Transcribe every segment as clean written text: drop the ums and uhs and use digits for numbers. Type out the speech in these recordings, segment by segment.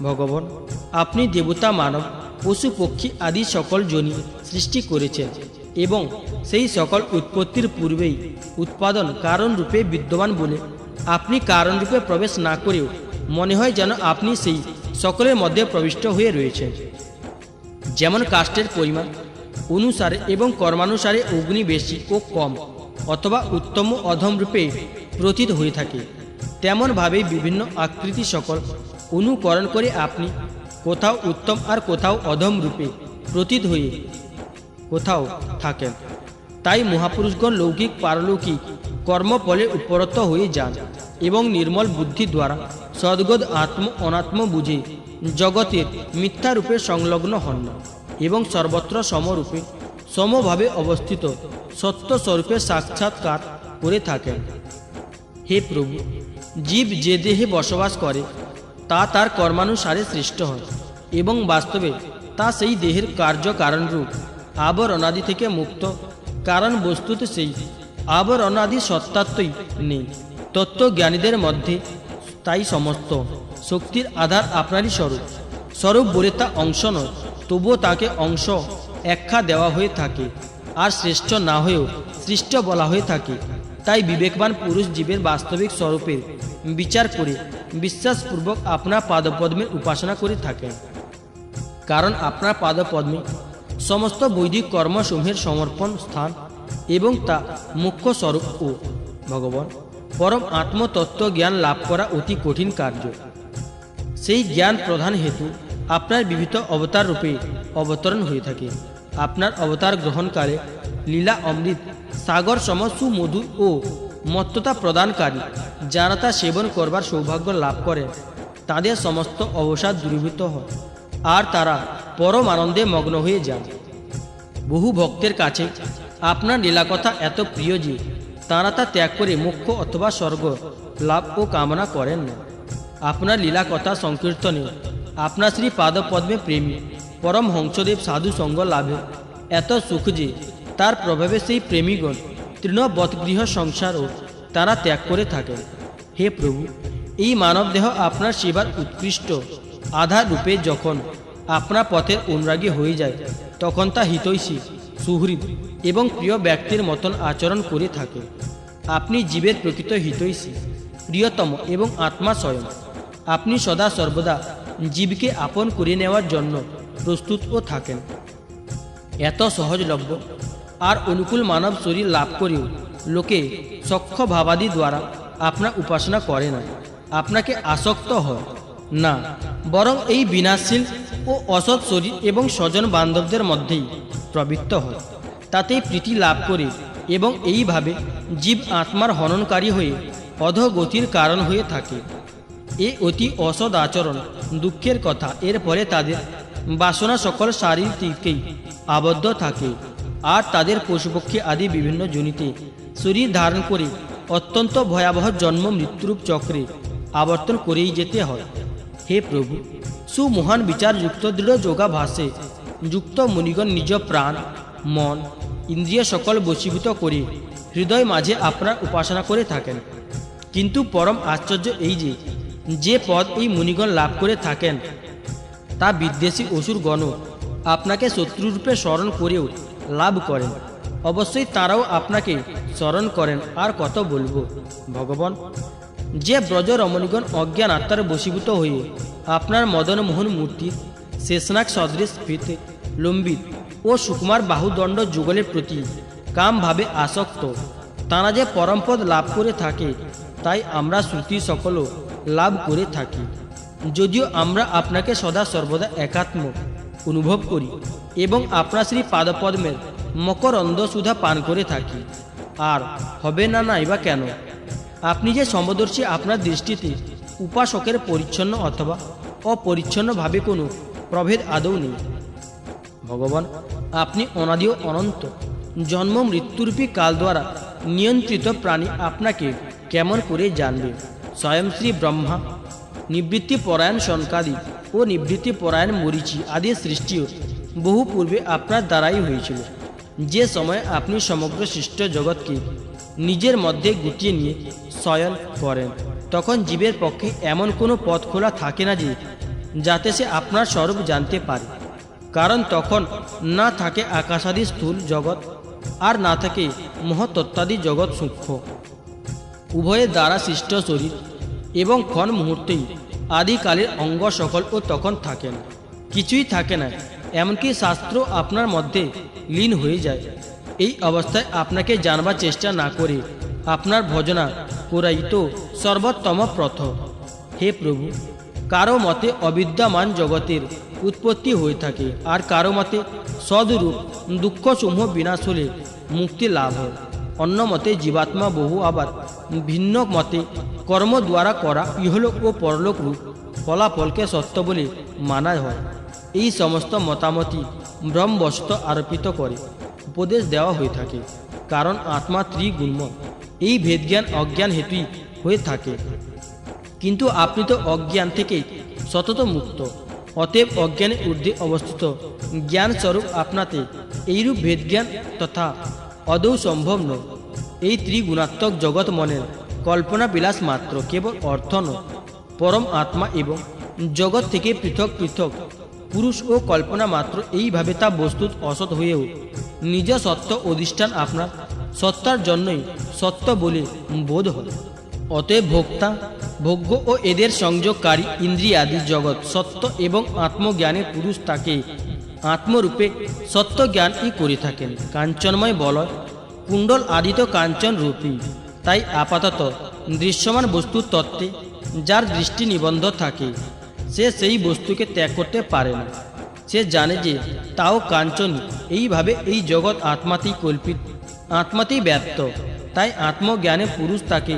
ভগবান, আপনি দেবতা, মানব, পশু পক্ষী আদি সকল যোনি সৃষ্টি করেছেন এবং সেই সকল উৎপত্তির পূর্বেই উৎপাদন কারণ রূপে বিদ্যমান বলে আপনি কারণ রূপে প্রবেশ না করেও মনে হয় যেন আপনি সেই সকলের মধ্যে প্রবিষ্ট হয়ে রয়েছেন। যেমন কাষ্ঠের পরিমাণ অনুসারে এবং কর্মানুসারে অগ্নি বেশি ও কম অথবা উত্তম অধম রূপে প্রতীত হয়ে থাকে, তেমনভাবে বিভিন্ন আকৃতি সকল অনুকরণ করে আপনি কোথাও উত্তম আর কোথাও অধম রূপে প্রতীত হয়ে কোথাও থাকেন। তাই মহাপুরুষগণ লৌকিক পারলৌকিক কর্মফলে উপরত হয়ে যান এবং নির্মল বুদ্ধি দ্বারা সদ্গত আত্ম অনাত্ম বুঝে জগতের মিথ্যারূপে সংলগ্ন হন না এবং সর্বত্র সমরূপে সমভাবে অবস্থিত সত্যস্বরূপে সাক্ষাৎকার করে থাকেন। হে প্রভু, জীব যে দেহে বসবাস করে তা তার কর্মানুসারে সৃষ্ট হয় এবং বাস্তবে তা সেই দেহের কার্য কারণরূপ আবরণাদি থেকে মুক্ত, কারণ বস্তুত সেই আবরণাদি সত্তাত্মই নেই। তত্ত্বজ্ঞানীদের মধ্যে তাই সমস্ত শক্তির আধার আপনারই স্বরূপ। স্বরূপ বলে তা অংশ নয়, তবুও তাকে অংশ একখা দেওয়া হয়ে থাকে, আর শ্রেষ্ঠ না হয়েও সৃষ্ট বলা হয়ে থাকে। তাই বিবেকবান পুরুষ জীবের বাস্তবিক স্বরূপের বিচার করে বিশ্বাসপূর্বক আপনার পাদপদ্মের উপাসনা করে থাকেন, কারণ আপনার পাদপদ্মে সমস্ত বৈদিক কর্মসমূহের সমর্পণ স্থান এবং তা মুখ্য স্বরূপ। ও ভগবান, পরম আত্মতত্ত্ব জ্ঞান লাভ করা অতি কঠিন কার্য। সেই জ্ঞান প্রধান হেতু আপনার বিবিধ অবতার রূপে অবতরণ হয়ে থাকে। আপনার অবতার গ্রহণকালে লীলা অমৃত সাগর সম সুমধু ও মত্ততা প্রদানকারী যারা তা সেবন করবার সৌভাগ্য লাভ করেন তাদের সমস্ত অবসাদ দূরীভূত হয় আর তারা পরম আনন্দে মগ্ন হয়ে যান। বহু ভক্তের কাছে আপনার লীলাকথা এত প্রিয় যে তারা তা ত্যাগ করে মোক্ষ অথবা স্বর্গ লাভ ও কামনা করেন না। আপনার লীলাকথা সংকীর্তনে আপনার শ্রী পাদপদ্মে প্রেমী পরম হংসদেব সাধু সঙ্গ লাভে এত সুখ যে তার প্রভাবে সেই প্রেমীগণ তৃণবৎগৃহ সংসারও তারা ত্যাগ করে থাকেন। হে প্রভু, এই মানবদেহ আপনার সেবার উৎকৃষ্ট আধার রূপে যখন আপনার পথের অনুরাগী হয়ে যায় তখন তা হিতৈষী, সুহৃদ এবং প্রিয় ব্যক্তির মতন আচরণ করে থাকে। আপনি জীবের প্রকৃত হিতৈষী, প্রিয়তম এবং আত্মা স্বয়ং। আপনি সদা সর্বদা জীবকে আপন করে নেওয়ার জন্য প্রস্তুতও থাকেন। এত সহজলভ্য আর অনুকূল মানব শরীর লাভ করেও লোকে সখ্য ভাবাদি দ্বারা আপনার উপাসনা করে না, আপনাকে আসক্ত হয় না, বরং এই বিনাশশীল ও অসৎ শরীর এবং স্বজন বান্ধবদের মধ্যেই প্রবৃত্ত হয়। তাতেই প্রীতি লাভ করে এবং এইভাবে জীব আত্মার হননকারী হয়ে অধোগতির কারণ হয়ে থাকে। এ অতি অসৎ আচরণ দুঃখের কথা। এর ফলে তাদের বাসনা সকল শারীরিককেই আবদ্ধ থাকে আর তাদের পশুপক্ষী আদি বিভিন্ন যোনিতে শরীর ধারণ করে অত্যন্ত ভয়াবহ জন্ম মৃত্যুরূপ চক্রে আবর্তন করেই যেতে হয়। হে প্রভু, সুমহান বিচারযুক্ত দৃঢ় যোগাভাসে যুক্ত মুনিগণ নিজ প্রাণ, মন, ইন্দ্রিয় সকল বশীভূত করে হৃদয় মাঝে আপনার উপাসনা করে থাকেন। কিন্তু পরম আশ্চর্য এই যে পদ এই মুনিগণ লাভ করে থাকেন তা বিদ্বেষী অসুরগণও আপনাকে শত্রুরূপে স্মরণ করেও লাভ করেন। অবশ্যই তারাও আপনাকে স্মরণ করেন। আর কত বলবো ভগবান, যে ব্রজ রমণীগণ অজ্ঞান আত্মার বশীভূত হয়ে আপনার মদনমোহন মূর্তির শেষনাগ সদৃশ ফিতে লম্বিত ও সুকুমার বাহুদণ্ড যুগলের প্রতি কামভাবে আসক্ত, তারা যে পরমপদ লাভ করে থাকে তাই আমরা শ্রুতি সকলও লাভ করে থাকি। যদিও আমরা আপনাকে সদা সর্বদা একাত্ম অনুভব করি এবং আপনার শ্রী পাদপদ্মের মকরন্দ সুধা পান করে থাকি, আর হবে না নাই বা কেন? আপনি যে সমদর্শী, আপনার দৃষ্টিতে উপাসকের পরিচ্ছন্ন অথবা অপরিচ্ছন্নভাবে কোনো প্রভেদ আদৌ নেই। ভগবান, আপনি অনাদি ও অনন্ত, জন্ম মৃত্যুরূপী কাল দ্বারা নিয়ন্ত্রিত প্রাণী আপনাকে কেমন করে জানবে? স্বয়ং শ্রী ব্রহ্মা, নিবৃত্তিপরায়ণ শনকাদি ও নিবৃত্তিপরায়ণ মরীচি আদি সৃষ্টিও বহু পূর্বে আপনার দ্বারাই হয়েছিল। যে সময় আপনি সমগ্র সৃষ্ট জগৎকে নিজের মধ্যে গুটিয়ে নিয়ে শয়ন করেন তখন জীবের পক্ষে এমন কোনো পথ খোলা থাকে না যে যাতে সে আপনার স্বরূপ জানতে পারে। কারণ তখন না থাকে আকাশাদি স্থূল জগৎ, আর না থাকে মহতত্ত্বাদি জগৎ সূক্ষ্ম। উভয়ের দ্বারা সৃষ্ট শরীর এবং ক্ষণ মুহূর্তেই আদিকালের অঙ্গ সকল ও তখন থাকে না, কিছুই থাকে না, এমনকি শাস্ত্র আপনার মধ্যে লীন হয়ে যায়। এই অবস্থায় আপনাকে জানবার চেষ্টা না করে আপনার ভজনা করাই তো সর্বোত্তম প্রথ। হে প্রভু, কারো মতে অবিদ্যমান জগতের উৎপত্তি হয়ে থাকে, আর কারো মতে সদরূপ দুঃখসমূহ বিনাশ হলে মুক্তি লাভ হয়। অন্য মতে জীবাত্মা বহু, আবার ভিন্ন মতে কর্ম দ্বারা করা ইহলোক ও পরলোক রূপ ফলাফলকে সত্য বলে মানা হয়। এই সমস্ত মতামতই ব্রহ্মবশত আরোপিত করে উপদেশ দেওয়া হয়ে থাকে, কারণ আত্মা ত্রিগুণময়। এই ভেদজ্ঞান অজ্ঞান হেতুই হয়ে থাকে, কিন্তু আপনি তো অজ্ঞান থেকে সতত মুক্ত। অতএব অজ্ঞানের ঊর্ধ্বে অবস্থিত জ্ঞানস্বরূপ আপনাতে এইরূপ ভেদজ্ঞান তথা আদৌ সম্ভব নয়। এই ত্রিগুণাত্মক জগৎ মনের কল্পনা বিলাস মাত্র, কেবল অর্থ নয়। পরম আত্মা এবং জগৎ থেকে পৃথক পৃথক পুরুষ ও কল্পনা মাত্র। এইভাবে তা বস্তুত অসৎ হয়েও নিজ সত্য অধিষ্ঠান আপনার সত্তার জন্যই সত্য বলে বোধ হয়। অতএব ভোক্তা, ভোগ্য ও এদের সংযোগকারী ইন্দ্রিয়াদি জগৎ সত্য এবং আত্মজ্ঞানের পুরুষ তাকে আত্মরূপে সত্য জ্ঞানই করে থাকেন। কাঞ্চনময় বলয় কুণ্ডল আদি তো কাঞ্চন রূপী, তাই আপাতত দৃশ্যমান বস্তু তত্ত্বে যার দৃষ্টি নিবন্ধ থাকে সে সেই বস্তুকে ত্যাগ করতে পারে না। সে জানে যে তাও কাঞ্চন। এইভাবে এই জগৎ আত্মাতেই কল্পিত, আত্মাতেই ব্যপ্ত, তাই আত্মজ্ঞানে পুরুষ তাকে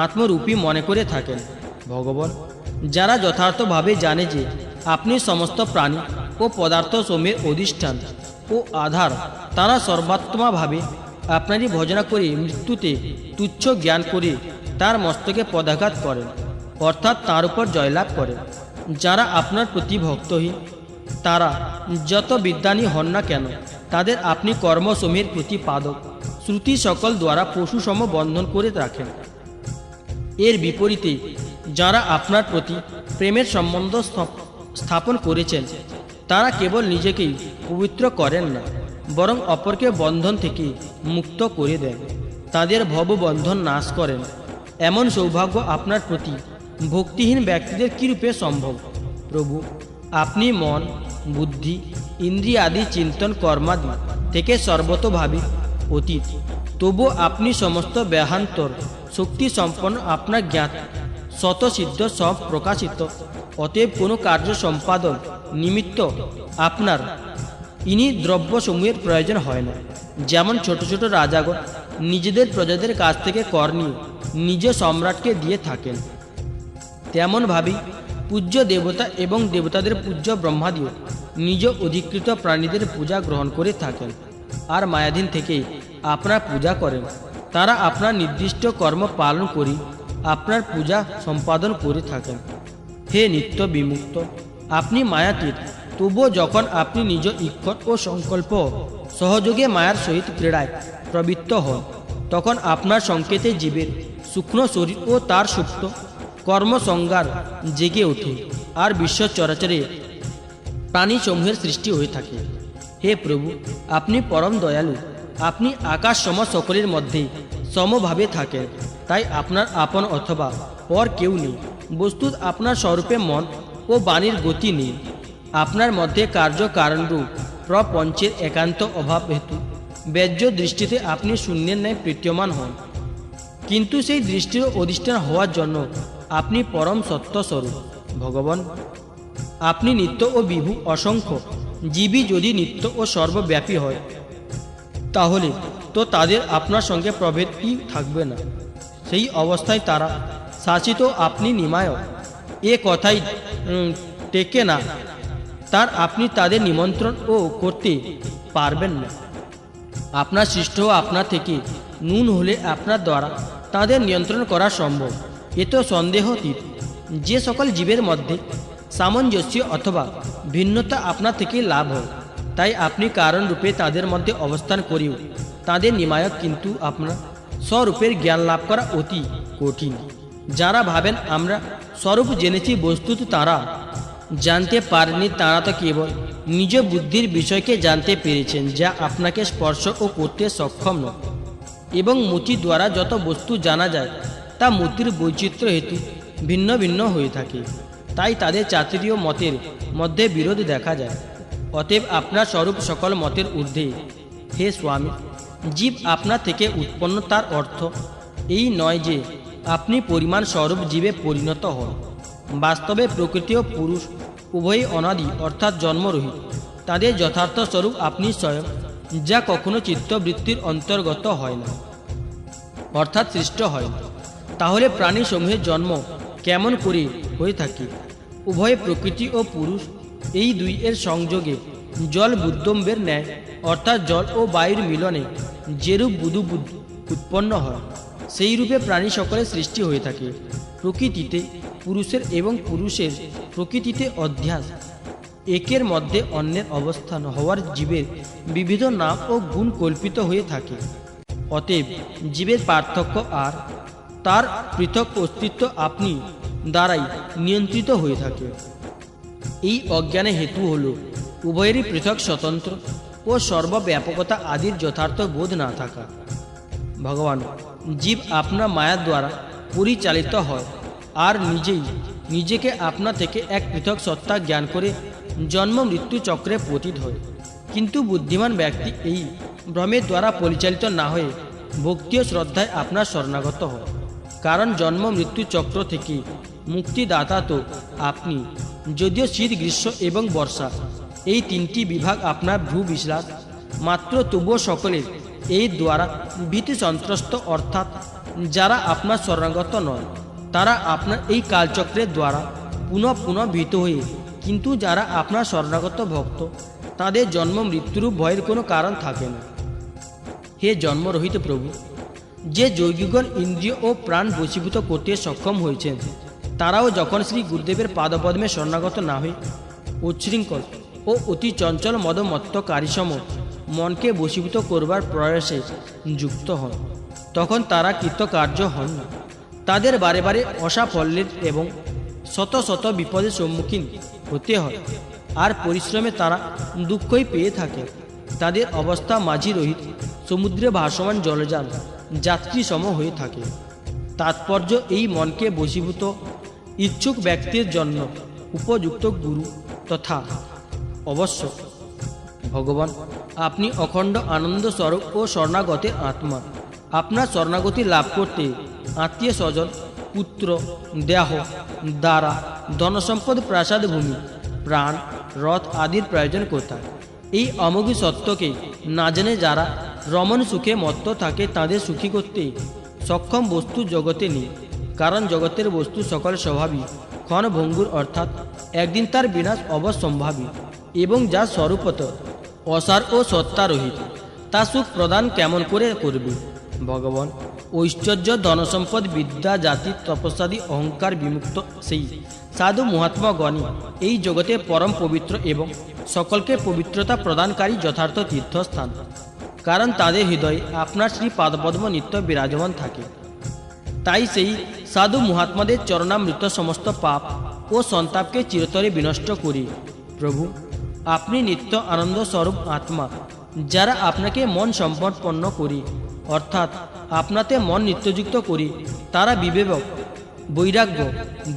আত্মরূপী মনে করে থাকেন। ভগবান যারা যথার্থভাবে জানে যে আপনি সমস্ত প্রাণী ও পদার্থ সমূহের অধিষ্ঠান ও আধার, তারা সর্বাত্মাভাবে আপনারই ভজনা করে মৃত্যুতে তুচ্ছ জ্ঞান করে তার মস্তকে পদাঘাত করেন, অর্থাৎ তার উপর জয়লাভ করেন। যারা আপনার প্রতি ভক্তহীন, তারা যত বিদ্বানী হন না কেন, তাদের আপনি কর্মসমূহের প্রতিপাদক শ্রুতি সকল দ্বারা পশুসম বন্ধন করে রাখেন। এর বিপরীতে যারা আপনার প্রতি প্রেমের সম্বন্ধ স্থাপন করেছেন, তারা কেবল নিজেকেই পবিত্র করেন না, বরং অপরকে বন্ধন থেকে মুক্ত করে দেন, তাদের ভববন্ধন নাশ করেন। এমন সৌভাগ্য আপনার প্রতি ভক্তিহীন ব্যক্তিদের কীরূপে সম্ভব? প্রভু, আপনি মন, বুদ্ধি, ইন্দ্রিয়াদি চিন্তন কর্মাদি থেকে সর্বতোভাবে অতীত, তবু আপনি সমস্ত ব্যাহান্তর শক্তি সম্পন্ন। আপনার জ্ঞাত স্বতঃসিদ্ধ সব প্রকাশিত। অতএব কোনো কার্য সম্পাদন নিমিত্ত আপনার ইনি দ্রব্যসমূহের প্রয়োজন হয় না। যেমন ছোট ছোট রাজাগণ নিজেদের প্রজাদের কাছ থেকে কর নিয়ে নিজ সম্রাটকে দিয়ে থাকেন, তেমনভাবেই পূজ্য দেবতা এবং দেবতাদের পূজ্য ব্রহ্মাদিও নিজ অধিকৃত প্রাণীদের পূজা গ্রহণ করে থাকেন, আর মায়াধীন থেকে আপনার পূজা করেন। তারা আপনার নির্দিষ্ট কর্ম পালন করে আপনার পূজা সম্পাদন করে থাকেন। হে নিত্য বিমুক্ত, আপনি মায়াতীত, তবুও যখন আপনি নিজ ইক্ষণ ও সংকল্প সহযোগে মায়ার সহিত ক্রীড়ায় প্রবৃত্ত হন, তখন আপনার সংকেতে জীবের সূক্ষ্ম শরীর ও তার সুপ্ত কর্মসংজ্ঞার জেগে ওঠে, আর বিশ্ব চরাচরে প্রাণীসমূহের সৃষ্টি হয়ে থাকে। হে প্রভু, আপনি পরম দয়ালু, আপনি আকাশ সম সকলের মধ্যে সমভাবে থাকেন, তাই আপনার আপন অথবা পর কেউ নেই। বস্তুত আপনার স্বরূপে মন ও বাণীর গতি নেই। আপনার মধ্যে কার্য কারণরূপ প্রপঞ্চের একান্ত অভাব হেতু ব্যাজ্য দৃষ্টিতে আপনি শূন্যের ন্যায় প্রতীয়মান হন, কিন্তু সেই দৃষ্টির অধিষ্ঠান হওয়ার জন্য আপনি পরম সত্যস্বরূপ। ভগবান, আপনি নিত্য ও বিভু। অসংখ্য জীবী যদি নিত্য ও সর্বব্যাপী হয়, তাহলে তো তাদের আপনার সঙ্গে প্রভেদই থাকবে না। সেই অবস্থায় তারা শাসিত, আপনি নিমায়ক, এ কথাই টেকে না। তার আপনি তাদের নিমন্ত্রণ ও করতে পারবেন না। আপনার সৃষ্ট আপনার থেকে নুন হলে আপনার দ্বারা তাদের নিয়ন্ত্রণ করা সম্ভব, এ তো সন্দেহতীত। যে সকল জীবের মধ্যে সামঞ্জস্য অথবা ভিন্নতা আপনার থেকে লাভ হয়, তাই আপনি কারণ রূপে তাদের মধ্যে অবস্থান করেও তাদের নিমায়ক, কিন্তু আপনার স্বরূপের জ্ঞান লাভ করা অতি কঠিন। যারা ভাবেন আমরা স্বরূপ জেনেছি, বস্তুত তারা জানতে পারেননি তারা তো কেবল নিজ বুদ্ধির বিষয়কে জানতে পেরেছেন, যা আপনাকে স্পর্শ ও করতে সক্ষম নয়। এবং মতি দ্বারা যত বস্তু জানা যায় তা মতির বৈচিত্র্য হেতু ভিন্ন ভিন্ন হয়ে থাকে, তাই তাদের চাতুরীয় মতের মধ্যে বিরোধ দেখা যায়। অতএব আপনার স্বরূপ সকল মতের ঊর্ধ্বে। হে স্বামী, জীব আপনা থেকে উৎপন্ন তার অর্থ এই নয় যে আপনি পরিমাণ স্বরূপ জীবে পরিণত হন। বাস্তবে প্রকৃতি ও পুরুষ উভয়ই অনাদি অর্থাৎ জন্মরহিত। তাদের যথার্থ স্বরূপ আপনি স্বয়ং, যা কখনো চিত্তবৃত্তির অন্তর্গত হয় না, অর্থাৎ সৃষ্ট হয় না। তাহলে প্রাণীসমূহের জন্ম কেমন করে হয়ে থাকে? উভয় প্রকৃতি ও পুরুষ এই দুই এর সংযোগে জল বুদ্বম্বের ন্যায়, অর্থাৎ জল ও বায়ুর মিলনে যেরূপ বুদুবুদ উৎপন্ন হয়, সেই রূপে প্রাণী সকলের সৃষ্টি হয়ে থাকে। প্রকৃতিতে পুরুষের এবং পুরুষের প্রকৃতিতে অধ্যাস, একের মধ্যে অন্যের অবস্থান হওয়ার জীবের বিবিধ নাম ও গুণ কল্পিত হয়ে থাকে। অতএব জীবের পার্থক্য আর তার পৃথক অস্তিত্ব আপনি দ্বারাই নিয়ন্ত্রিত হয়ে থাকে। এই অজ্ঞানের হেতু হল উভয়েরই পৃথক স্বতন্ত্র ও সর্বব্যাপকতা আদির যথার্থ বোধ না থাকা। ভগবান, জীব আপনার মায়ার দ্বারা পরিচালিত হয় আর নিজেই নিজেকে আপনা থেকে এক পৃথক সত্তা জ্ঞান করে জন্ম মৃত্যু চক্রে পতিত হয়। কিন্তু বুদ্ধিমান ব্যক্তি এই ভ্রমের দ্বারা পরিচালিত না হয়ে ভক্তি ও শ্রদ্ধায় আপনার শরণাগত হয়। কারণ জন্ম মৃত্যু চক্র থেকে মুক্তিদাতা তো আপনি। যদিও শীত, গ্রীষ্ম এবং বর্ষা এই তিনটি বিভাগ আপনার ভ্রু বিলাস মাত্র, তবুও সকলের এই দ্বারা ভীতি সন্ত্রস্ত, অর্থাৎ যারা আপনার শরণাগত নয় তারা আপনার এই কালচক্রের দ্বারা পুনঃ পুনঃ ভীত হয়ে, কিন্তু যারা আপনার শরণাগত ভক্ত তাদের জন্ম মৃত্যুর ভয়ের কোনো কারণ থাকে না। হে জন্মরহিত প্রভু, যে যোগীগণ ইন্দ্রিয় ও প্রাণ বশীভূত করতে সক্ষম হয়েছেন, তারাও যখন শ্রী গুরুদেবের পাদপদ্মে শরণাগত না হয়ে উচ্ছৃঙ্খল ও অতি চঞ্চল মদমত্তকারীসম মনকে বশীভূত করবার প্রয়াসে যুক্ত হন, তখন তারা কৃতকার্য হন না। তাদের বারে বারে অসাফল্যের এবং শত শত বিপদের সম্মুখীন হতে হয়, আর পরিশ্রমে তারা দুঃখই পেয়ে থাকে। তাদের অবস্থা মাঝি রহিত সমুদ্রে ভাসমান জলযান যাত্রী সম হয়ে থাকে। তাৎপর্য, এই মনকে বশীভূত ইচ্ছুক ব্যক্তির জন্য উপযুক্ত গুরু তথা অবশ্য ভগবান। আপনি অখণ্ড আনন্দ স্বরূপ ও শরণাগতের আত্মা। আপনার শরণাগতি লাভ করতে আত্মীয় স্বজন, পুত্র, দেহ, দ্বারা, ধনসম্পদ, প্রাসাদ, ভূমি, প্রাণ, রথ আদির প্রয়োজন কোথায়? এই অমোঘী সত্যকে না জেনে যারা রমণ সুখে মত্ত থাকে, তাদের সুখী করতে সক্ষম বস্তু জগতে নেই। কারণ জগতের বস্তু সকল স্বভাবই ক্ষণভঙ্গুর, অর্থাৎ একদিন তার বিনাশ অবশ্যম্ভাবী, এবং যা স্বরূপত অসার ও সত্তারহিত, তা সুখ প্রদান কেমন করে করবে? ভগবান, ঐশ্বর্য, ধনসম্পদ, বিদ্যা, জাতি, তপস্যাদি অহংকার বিমুক্ত সেই সাধু মহাত্মাগণই এই জগতে পরম পবিত্র এবং সকলকে পবিত্রতা প্রদানকারী যথার্থ তীর্থস্থান। কারণ তাদের হৃদয়ে আপনার শ্রী পাদপদ্ম নিত্য বিরাজমান থাকে। তাই সেই সাধু মহাত্মাদের চরণামৃত সমস্ত পাপ ও সন্তাপকে চিরতরে বিনষ্ট করি। প্রভু, আপনি নিত্য আনন্দ স্বরূপ আত্মা। যারা আপনাকে মন সমর্পণ করি, অর্থাৎ আপনাতে মন নিত্যযুক্ত করি, তারা বিবেক, বৈরাগ্য,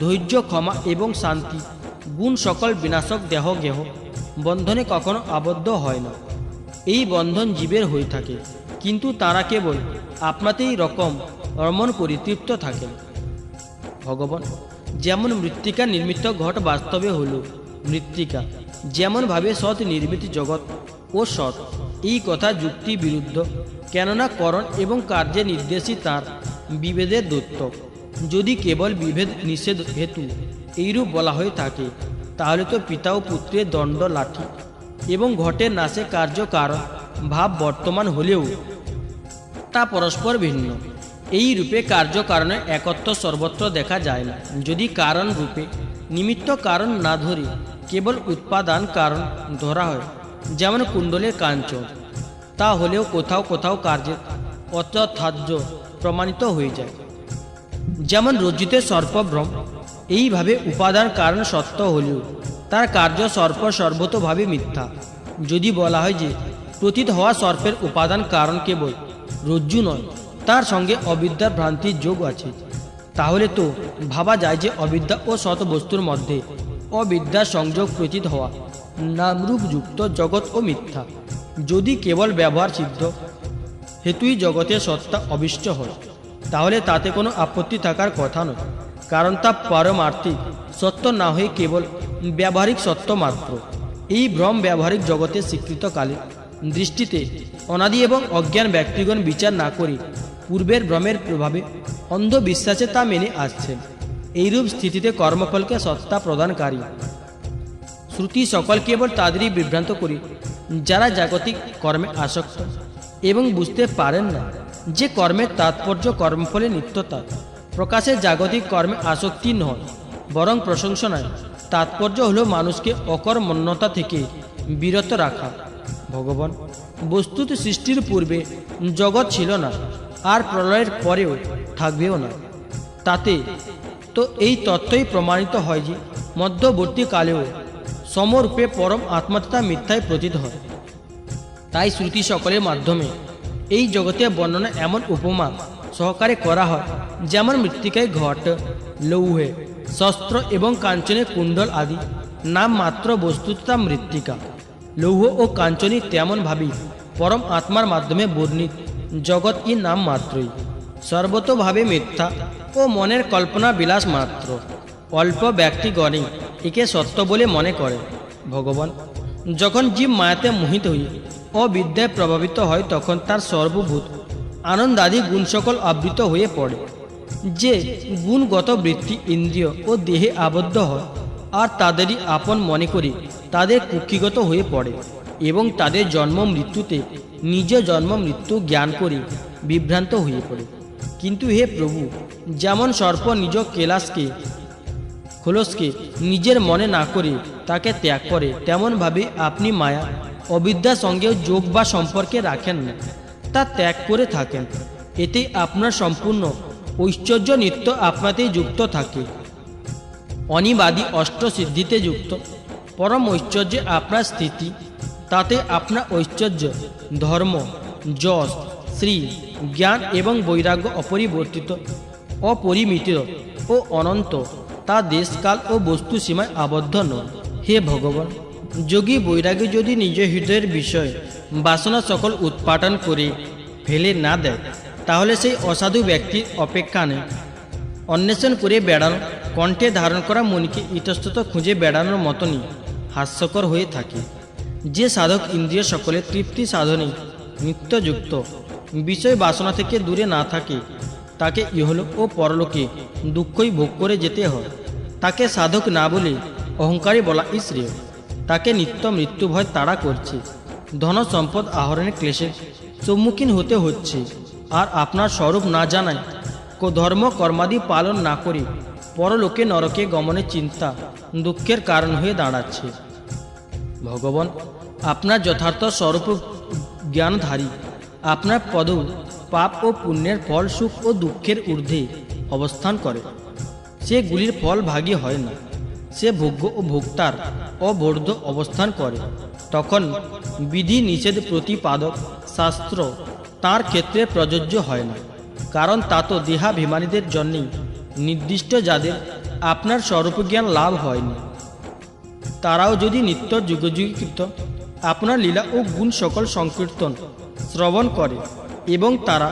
ধৈর্য, ক্ষমা এবং শান্তি গুণ সকল বিনাশক দেহ গেহ বন্ধনে কখনো আবদ্ধ হয় না। এই বন্ধন জীবের হয়ে থাকে, কিন্তু তারা কেবল আপনাতেই রকম রমণ করি তৃপ্ত থাকেন। ভগবান, যেমন মৃত্তিকা নির্মিত ঘট বাস্তবে হল মৃত্তিকা, যেমনভাবে সৎ নির্মিত জগৎ ও সৎ, এই কথা যুক্তি বিরুদ্ধ। কেননা করণ এবং কার্যে নির্দেশই তার বিভেদের দত্ত। যদি কেবল বিভেদ নিষেধ হেতু এইরূপ বলা হয়ে থাকে, তাহলে তো পিতা ও পুত্রের দণ্ড লাঠি এবং ঘটের নাশে কার্য কারণ ভাব বর্তমান হলেও তা পরস্পর ভিন্ন। এই রূপে কার্য কারণের একত্ব সর্বত্র দেখা যায় না। যদি কারণ রূপে নিমিত্ত কারণ না ধরে কেবল উৎপাদান কারণ ধরা হয়, যেমন কুণ্ডলের কাঞ্চন, তা হলেও কোথাও কোথাও কার্যের অযথার্য প্রমাণিত হয়ে যায়। যেমন রজ্জুতে সর্পভ্রম, এইভাবে উপাদান কারণ সত্য হলেও তার কার্য সর্বতোভাবে মিথ্যা। যদি বলা হয় যে প্রতীত হওয়া সর্পের উপাদান কারণ কেবল রজ্জু নয়, তার সঙ্গে অবিদ্যার ভ্রান্তির যোগ আছে, তাহলে তো ভাবা যায় যে অবিদ্যা ও সৎ বস্তুর মধ্যে অবিদ্যার সংযোগ প্রতীত হওয়া নামরূপযুক্ত জগৎ ও মিথ্যা। যদি কেবল ব্যবহার সিদ্ধ হেতুই জগতের সত্তা অবিষ্ট হয়, তাহলে তাতে কোনো আপত্তি থাকার কথা নয়, কারণ তা পারমার্থিক সত্য না হয়ে কেবল ব্যবহারিক সত্য মাত্র। এই ভ্রম ব্যবহারিক জগতের স্বীকৃতকালে দৃষ্টিতে অনাদি এবং অজ্ঞান ব্যক্তিগণ বিচার না করে পূর্বের ভ্রমের প্রভাবে অন্ধবিশ্বাসে তা মেনে আসছেন। এইরূপ স্থিতিতে কর্মফলকে সত্তা প্রদানকারী শ্রুতি সকল কেবল তাদেরই বিভ্রান্ত করি যারা জাগতিক কর্মে আসক্ত এবং বুঝতে পারেন না যে কর্মের তাৎপর্য কর্মফলে নিত্যতা। প্রকাশে জাগতিক কর্মে আসক্তি নয়, বরং প্রশংসনায় তাৎপর্য হলো মানুষকে অকর্মণ্যতা থেকে বিরত রাখা। ভগবান বস্তুত সৃষ্টির পূর্বে জগৎ ছিল না, আর প্রলয়ের পরেও থাকবেও না। তাতে তো এই তত্ত্বই প্রমাণিত হয় যে মধ্যবর্তীকালেও সমরূপে পরম আত্মাত্মা মিথ্যায় প্রতীত হয়। তাই শ্রুতি সকলের মাধ্যমে এই জগতের বর্ণনা এমন উপমা সহকারে করা হয়, যেমন মৃত্তিকায় ঘট, লৌহে শস্ত্র এবং কাঞ্চনে কুণ্ডল আদি নাম মাত্র, বস্তুততা মৃত্তিকা, লৌহ ও কাঞ্চনী তেমনভাবেই পরম আত্মার মাধ্যমে বর্ণিত জগৎ ই নাম মাত্রই, সর্বতোভাবে মিথ্যা ও মনের কল্পনা বিলাস মাত্র। অল্প ব্যক্তিগণই একে সত্য বলে মনে করে। ভগবান যখন জীব মায়াতে মোহিত হয়ে অবিদ্যায় প্রভাবিত হয়, তখন তার সর্বভূত আনন্দাদি গুণ সকল আবৃত হয়ে পড়ে। যে গুণগত বৃত্তি ইন্দ্রিয় ও দেহে আবদ্ধ হয় আর তাদেরই আপন মনে করে তাদের কুক্ষিগত হয়ে পড়ে এবং তাদের জন্ম মৃত্যুতে নিজ জন্ম মৃত্যু জ্ঞান করে বিভ্রান্ত হয়ে পড়ে। কিন্তু হে প্রভু, যেমন সর্প নিজ খোলসকে নিজের মনে না করে তাকে ত্যাগ করে, তেমনভাবে আপনি মায়া অবিদ্যার সঙ্গেও যোগ বা সম্পর্কে রাখেন না, তা ত্যাগ করে থাকেন। এতে আপনার সম্পূর্ণ ঐশ্বর্য নিত্য আপনাতেই যুক্ত থাকে। অনিবাদী অষ্টসিদ্ধিতে যুক্ত পরম ঐশ্বর্যে আপনার স্থিতি। তাতে আপনার ঐশ্বর্য, ধর্ম, যশ, শ্রী, জ্ঞান এবং বৈরাগ্য অপরিবর্তিত, অপরিমিত ও অনন্ত। তা দেশকাল ও বস্তু সীমায় আবদ্ধ নয়। হে ভগবান, যোগী বৈরাগী যদি নিজ হৃদয়ের বিষয় বাসনা সকল উৎপাটন করে ফেলে না দেয়, তাহলে সেই অসাধু ব্যক্তির অপেক্ষা নেই। অন্বেষণ করে বেড়ানো, কণ্ঠে ধারণ করা মনকে ইতস্তত খুঁজে বেড়ানোর মতনই হাস্যকর হয়ে থাকে। যে সাধক ইন্দ্রিয় সকলের তৃপ্তি সাধনে নিত্যযুক্ত, বিষয় বাসনা থেকে দূরে না থাকে, তাকে ইহলোক ও পরলোকে দুঃখই ভোগ করে যেতে হয়। তাকে সাধক না বলে অহংকারী বলাই শ্রেয়। তাকে নিত্য মৃত্যু ভয় তাড়া করছে, ধন সম্পদ আহরণের ক্লেশের সম্মুখীন হতে হচ্ছে। আর আপনার স্বরূপ না জানায় ধর্ম কর্মাদি পালন না করে পরলোকে নরকে গমনের চিন্তা দুঃখের কারণ হয়ে দাঁড়াচ্ছে। ভগবান আপনার যথার্থ স্বরূপ জ্ঞানধারী। আপনার পদ পাপ ও পুণ্যের ফল সুখ ও দুঃখের ঊর্ধ্বে অবস্থান করে। সেগুলির ফল ভাগী হয় না, সে ভোগ্য ও ভোক্তার অবর্ধ অবস্থান করে। তখন বিধি নিষেধ প্রতিপাদক শাস্ত্র তার ক্ষেত্রে প্রযোজ্য হয় না, কারণ তা তো দেহাভিমানীদের জন্যেই নির্দিষ্ট, যাদের আপনার স্বরূপ জ্ঞান লাভ হয়নি। তারাও যদি নিত্য যুগযুগীকৃত আপনার লীলা ও গুণ সকল সংকীর্তন শ্রবণ করে এবং তারা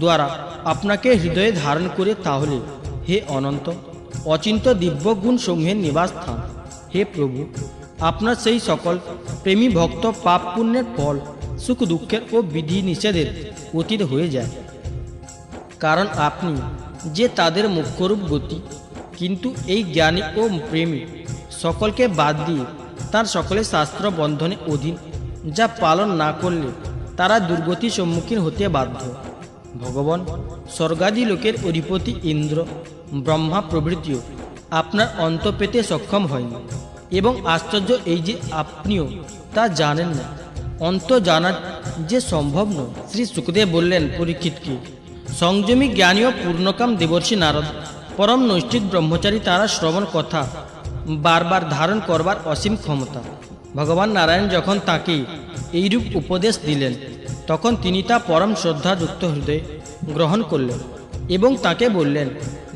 দ্বারা আপনাকে হৃদয়ে ধারণ করে, তাহলে হে অনন্ত অচিন্ত দিব্য গুণ সমূহের নিবাস স্থান, হে প্রভু, আপনার সেই সকল প্রেমী ভক্ত পাপ পুণ্যের ফল সুখ দুঃখের ও বিধি নিষেধের অতীত হয়ে যায়, কারণ আপনি যে তাদের মুখ্যরূপ গতি। কিন্তু এই জ্ঞানী ও প্রেমী সকলকে বাদ দিয়ে তার সকলে শাস্ত্র বন্ধনে অধীন, যা পালন না করলে তারা দুর্গতির সম্মুখীন হতে বাধ্য। ভগবান স্বর্গাদি লোকের অধিপতি ইন্দ্র, ব্রহ্মা প্রভৃতিও আপনার অন্ত পেতে সক্ষম হয়নি, এবং আশ্চর্য এই যে আপনিও তা জানেন না। অন্ত জানার যে সম্ভব নয়। শ্রী সুখদেব বললেন পরীক্ষিতকে, সংযমী জ্ঞানী ও পূর্ণকাম দেবর্ষি নারদ, পরম নৈষ্ঠিক ব্রহ্মচারী, তারা শ্রবণ কথা বারবার ধারণ করবার অসীম ক্ষমতা। ভগবান নারায়ণ যখন তাকে এইরূপ উপদেশ দিলেন তখন তিনি তা পরম শ্রদ্ধাযুক্ত হৃদয়ে গ্রহণ করলেন এবং তাকে বললেন,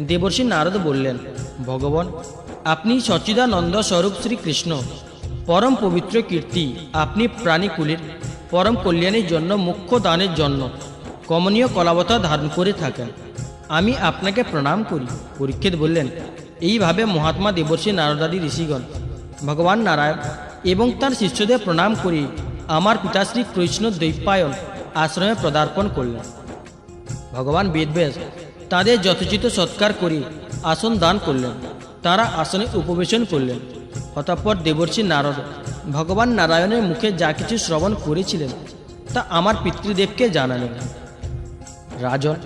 দেবর্ষি নারদ বললেন, ভগবান, আপনি সচ্চিদানন্দ স্বরূপ শ্রীকৃষ্ণ, পরম পবিত্র কীর্তি। আপনি প্রাণীকুলের পরম কল্যাণের জন্য, মুখ্য দানের জন্য কমনীয় কলাবতার ধারণ করে থাকেন। আমি আপনাকে প্রণাম করি। পরীক্ষিত বললেন, এইভাবে মহাত্মা দেবর্ষি নারদাদি ঋষিগণ ভগবান নারায়ণ এবং তার শিষ্যদের প্রণাম করে আমার পিতাশ্রী কৃষ্ণ দ্বৈপায়ন আশ্রমে পদার্পণ করলেন। ভগবান বেদব্যাস তাদের যথোচিত সৎকার করে আসন দান করলেন। তারা আসনে উপবেশন করলেন। অতঃপর দেবর্ষি নারদ ভগবান নারায়ণের মুখে যা কিছু শ্রবণ করেছিলেন তা আমার পিতৃদেবকে জানালেন। রাজন,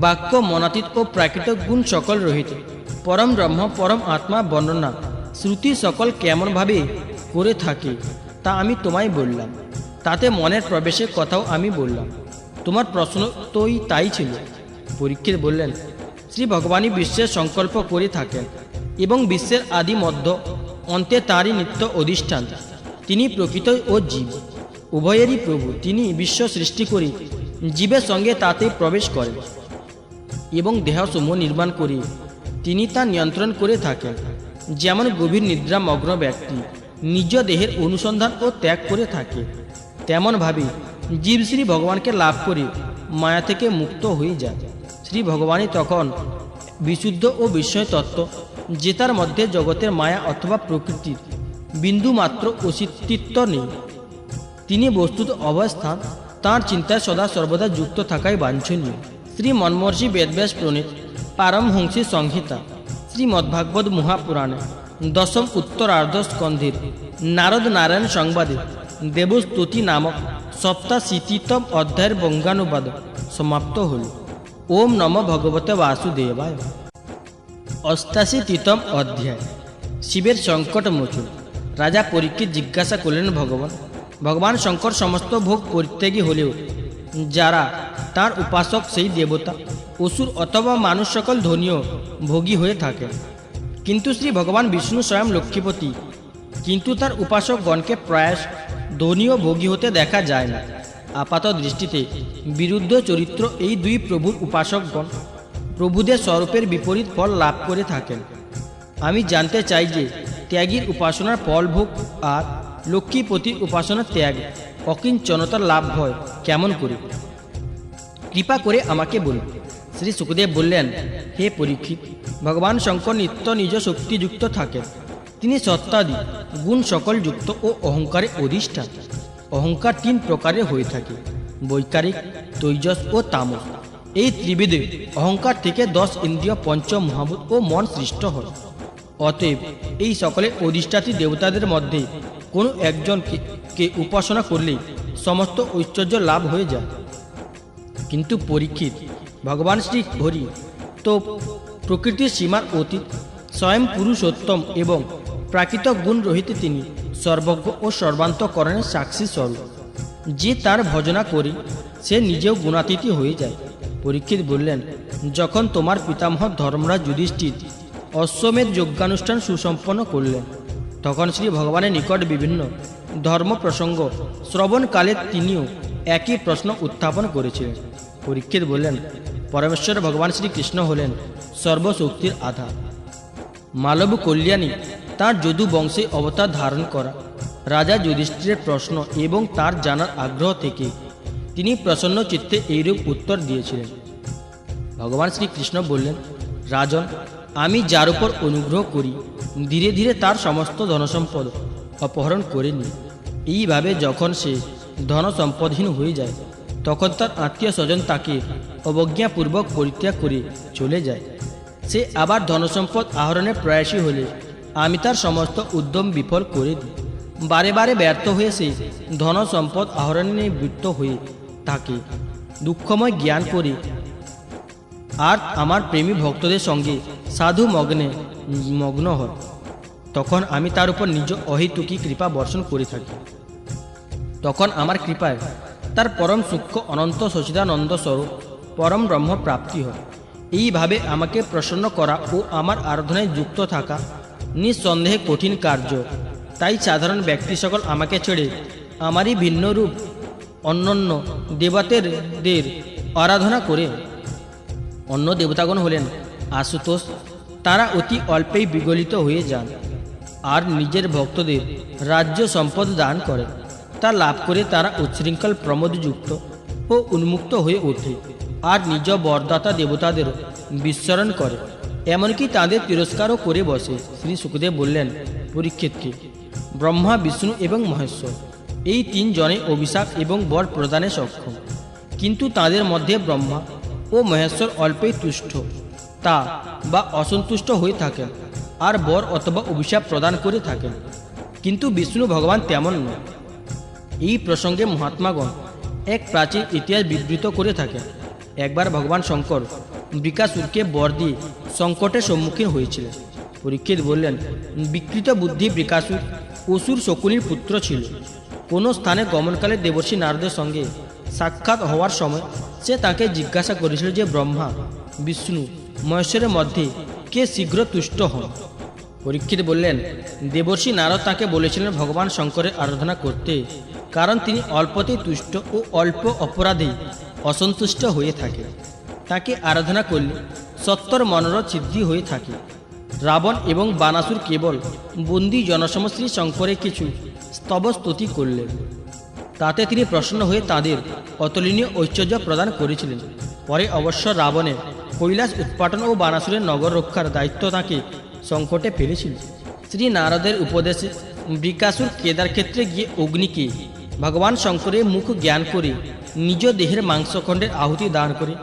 বাক্য মনাতীত ও প্রাকৃতিক গুণ সকল রহিত পরম ব্রহ্ম পরম আত্মা বর্ণনা শ্রুতি সকল কেমনভাবে করে থাকে তা আমি তোমায় বললাম। তাতে মনের প্রবেশের কথাও আমি বললাম। তোমার প্রশ্ন তোই তাই ছিল। পরীক্ষিত বললেন, শ্রী ভগবানই বিশ্বের সংকল্প করে থাকেন এবং বিশ্বের আদি মধ্য অন্তে তাঁরই নিত্য অধিষ্ঠান। তিনি প্রকৃত ও জীব উভয়েরই প্রভু। তিনি বিশ্ব সৃষ্টি করে জীবের সঙ্গে তাতে প্রবেশ করেন এবং দেহসমূহ নির্মাণ করে তিনি তা নিয়ন্ত্রণ করে থাকেন। যেমন গভীর নিদ্রামগ্ন ব্যক্তি নিজ দেহের অনুসন্ধান ও ত্যাগ করে থাকে, তেমনভাবে জীব শ্রী ভগবানকে লাভ করে মায়া থেকে মুক্ত হয়ে যায়। শ্রী ভগবানই তখন বিশুদ্ধ ও বিস্ময় তত্ত্ব, যে তার মধ্যে জগতের মায়া অথবা প্রকৃতির বিন্দু মাত্র অস্তিত্ব নেই। তিনি বস্তুত অবস্থান, তাঁর চিন্তায় সদা সর্বদা যুক্ত থাকাই বাঞ্ছনীয়। শ্রী মন্মর্ষি বেদব্যাস প্রণীত পারমহংসী সংহিতা শ্রীমদ্ভাগবত মহাপুরাণে দশম উত্তরার্ধ স্কন্ধের নারদ নারায়ণ সংবাদে দেবস্তুতি নামক সপ্তাশীতিতম অধ্যায়ের বঙ্গানুবাদ সমাপ্ত হল। ওম নম ভগবতে বাসুদেবায়। অষ্টাশীতম অধ্যায় শিবের সংকট মোচন। রাজা পরীক্ষিত জিজ্ঞাসা করলেন, ভগবান শঙ্কর সমস্ত ভোগ পরিত্যাগী হলেও যারা তার উপাসক সেই দেবতা, অসুর অথবা মানুষ সকল ধনীয় ভোগী হয়ে থাকে, কিন্তু শ্রী ভগবান বিষ্ণু স্বয়ং লক্ষ্মীপতি, কিন্তু তার উপাসকগণকে প্রায়শ ধনীয় ভোগী হতে দেখা যায় না। আপাত দৃষ্টিতে বিরুদ্ধ চরিত্র এই দুই প্রভুর উপাসকগণ প্রভুদের স্বরূপের বিপরীত ফল লাভ করে থাকেন। আমি জানতে চাই যে ত্যাগীর উপাসনার ফল ভোগ আর লক্ষ্মীপতির উপাসনার ত্যাগ অকিঞ্চনতার লাভ হয় কেমন করে? কৃপা করে আমাকে বলুন। শ্রী সুখদেব বললেন, হে পরীক্ষিত, ভগবান শঙ্কর নিত্য নিজ শক্তিযুক্ত থাকেন। তিনি সত্তাদি গুণ সকল যুক্ত ও অহংকারে অধিষ্ঠান। অহংকার তিন প্রকারের হয়ে থাকে, বৈকারিক, তৈজস ও তামস। এই ত্রিবিধে অহংকার থেকে 10 ইন্দ্রিয়, পঞ্চ মহাভূত ও মন সৃষ্ট হয়। অতএব এই সকলের অধিষ্ঠাত্রী দেবতাদের মধ্যে কোনো একজনকে উপাসনা করলে সমস্ত ঐশ্বর্য লাভ হয়ে যায়। কিন্তু পরীক্ষিত, ভগবান শ্রী হরি তো প্রকৃতির সীমার অতীত, স্বয়ং পুরুষোত্তম এবং প্রাকৃতিক গুণ রহিত। তিনি সর্বজ্ঞ ও সর্বান্তকরণের সাক্ষী স্বরূপ। যে তার ভজনা করি সে নিজেও গুণাতীত হয়ে যায়। পরীক্ষিত বললেন, যখন তোমার পিতামহ ধর্মরাজ যুধিষ্ঠির অশ্বমেধ যজ্ঞানুষ্ঠান সুসম্পন্ন করলেন, তখন শ্রী ভগবানের নিকট বিভিন্ন ধর্ম প্রসঙ্গ শ্রবণকালে তিনিও একই প্রশ্ন উত্থাপন করেছিলেন। পরীক্ষিত বললেন, পরমেশ্বর ভগবান শ্রীকৃষ্ণ হলেন সর্বশক্তির আধার। মালব কল্যাণী তাঁর যদু বংশে অবতার ধারণ করা রাজা যুধিষ্ঠিরের প্রশ্ন এবং তার জানার আগ্রহ থেকে তিনি প্রসন্ন চিত্তে এইরূপ উত্তর দিয়েছিলেন। ভগবান শ্রীকৃষ্ণ বললেন, রাজন, আমি যার উপর অনুগ্রহ করি ধীরে ধীরে তার সমস্ত ধনসম্পদ অপহরণ করে নিই। এইভাবে যখন সে ধনসম্পদহীন হয়ে যায় তখন তার আত্মীয় স্বজন তাকে অবজ্ঞাপূর্বক পরিত্যাগ করে চলে যায়। সে আবার ধনসম্পদ আহরণের প্রয়াসী হলে আমি তার সমস্ত উদ্যম বিফল করে দিই। বারে বারে ব্যর্থ হয়ে সে ধনসম্পদ আহরণে নিবৃত্ত হয়ে থাকে, দুঃখময় জ্ঞান করে আর আমার প্রেমী ভক্তদের সঙ্গে সাধু মগ্ন হয়। তখন আমি তার উপর নিজ অহেতুকী কৃপা বর্ষণ করে থাকি। তখন আমার কৃপায় তার পরম সূক্ষ্ম অনন্ত সচিদানন্দ স্বরূপ পরম ব্রহ্ম প্রাপ্তি হয়। এইভাবে আমাকে প্রসন্ন করা ও আমার আরাধনায় যুক্ত থাকা নিঃসন্দেহে কঠিন কার্য। তাই সাধারণ ব্যক্তি সকল আমাকে ছেড়ে আমারই ভিন্ন রূপ অন্যান্য দেবতাদের আরাধনা করে। অন্য দেবতাগণ হলেন আশুতোষ, তারা অতি অল্পেই বিগলিত হয়ে যান আর নিজের ভক্তদের রাজ্য সম্পদ দান করে। তা লাভ করে তারা উচ্ছৃঙ্খল প্রমোদযুক্ত ও উন্মুক্ত হয়ে ওঠে আর নিজ বরদাতা দেবতাদের বিস্মরণ করে, এমনকি তাদের তিরস্কারও করে বসে। শ্রী সুখদেব বললেন পরীক্ষিতকে, ব্রহ্মা, বিষ্ণু এবং মহেশ্বর এই তিনজনে অভিশাপ এবং বর প্রদানে সক্ষম, কিন্তু তাদের মধ্যে ব্রহ্মা ও মহেশ্বর অল্পেই তুষ্ট তা বা অসন্তুষ্ট হয়ে থাকেন আর বর অথবা অভিশাপ প্রদান করে থাকেন, কিন্তু বিষ্ণু ভগবান তেমন নয়। এই প্রসঙ্গে মহাত্মাগণ এক প্রাচীন ইতিহাস বিবৃত করে থাকেন। একবার ভগবান শঙ্কর বৃকাসুরকে বর দিয়ে সংকটের সম্মুখীন হয়েছিলেন। পরীক্ষিত বললেন, বিকৃত বুদ্ধি বৃকাসুর অসুর শকুনির পুত্র ছিল। কোনো স্থানে গমনকালে দেবর্ষি নারদের সঙ্গে সাক্ষাৎ হওয়ার সময় সে তাকে জিজ্ঞাসা করেছিল যে ব্রহ্মা, বিষ্ণু, মহেশ্বরের মধ্যে কে শীঘ্র তুষ্ট হন। পরীক্ষিত বললেন, দেবর্ষি নারদ তাকে বলেছিলেন ভগবান শঙ্করের আরাধনা করতে, কারণ তিনি অল্পতেই তুষ্ট ও অল্প অপরাধে অসন্তুষ্ট হয়ে থাকে। তাকে আরাধনা করলে সত্তর মনোরথ সিদ্ধি হয়ে থাকে। রাবণ এবং বানাসুর কেবল বন্দী জনসমশ্রী শঙ্করে কিছু স্তবস্তুতি করলেন, তাতে তিনি প্রসন্ন হয়ে তাদের অতুলনীয় ঐশ্বর্য প্রদান করেছিলেন। পরে অবশ্য রাবণের কৈলাস উৎপাটন ও বানাসুরের নগর রক্ষার দায়িত্ব তাকে সংকটে ফেলেছিল। শ্রী নারদের উপদেশে বৃকাসুর কেদার ক্ষেত্রে গিয়ে অগ্নিকে ভগবান শঙ্করের মুখ জ্ঞান করে নিজ দেহের মাংসখণ্ডের আহুতি দান করে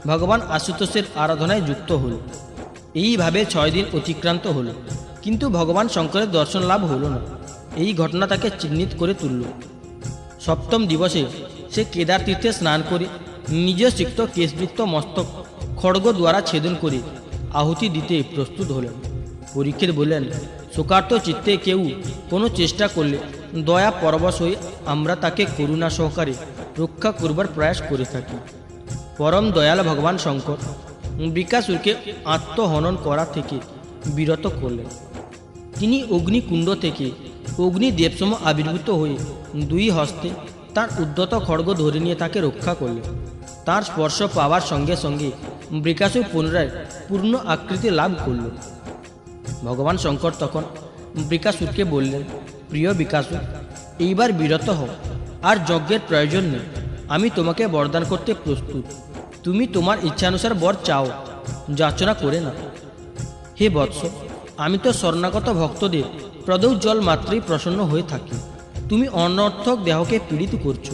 ভগবান আশুতোষের আরাধনায় যুক্ত হল। এইভাবে 6 দিন অতিক্রান্ত হল, কিন্তু ভগবান শঙ্করের দর্শন লাভ হল না। এই ঘটনা তাকে চিহ্নিত করে তুলল। 7ম দিবসে সে কেদার তীর্থে স্নান করে নিজ সিক্ত কেশযুক্ত মস্তক খড়গ দ্বারা ছেদন করে আহুতি দিতে প্রস্তুত হলেন। পরীক্ষিত বললেন, শোকার্ত চিত্তে কেউ কোনো চেষ্টা করলে দয়া পরবশ হয়ে আমরা তাকে করুণা সহকারে রক্ষা করবার প্রয়াস করে থাকি। পরম দয়াল ভগবান শঙ্কর বৃকাসুরকে আত্মহনন করা থেকে বিরত করলেন। তিনি অগ্নিকুণ্ড থেকে অগ্নিদেবসম আবির্ভূত হয়ে 2 হস্তে তার উদ্যত খড়গ ধরে নিয়ে তাকে রক্ষা করলেন। তার স্পর্শ পাওয়ার সঙ্গে সঙ্গে বৃকাসুর পুনরায় পূর্ণ আকৃতি লাভ করল। ভগবান শঙ্কর তখন বৃকাসুরকে বললেন, প্রিয় বৃকাসুর, এইবার বিরত হও, আর যজ্ঞের প্রয়োজন নেই। আমি তোমাকে বরদান করতে প্রস্তুত। তুমি তোমার ইচ্ছানুসার বর চাও, যাচনা করে না। হে বৎস, আমি তো শরণাগত ভক্তদের প্রদৌ জল মাত্রই প্রসন্ন হয়ে থাকি। তুমি অনর্থক দেহকে পীড়িত করছো।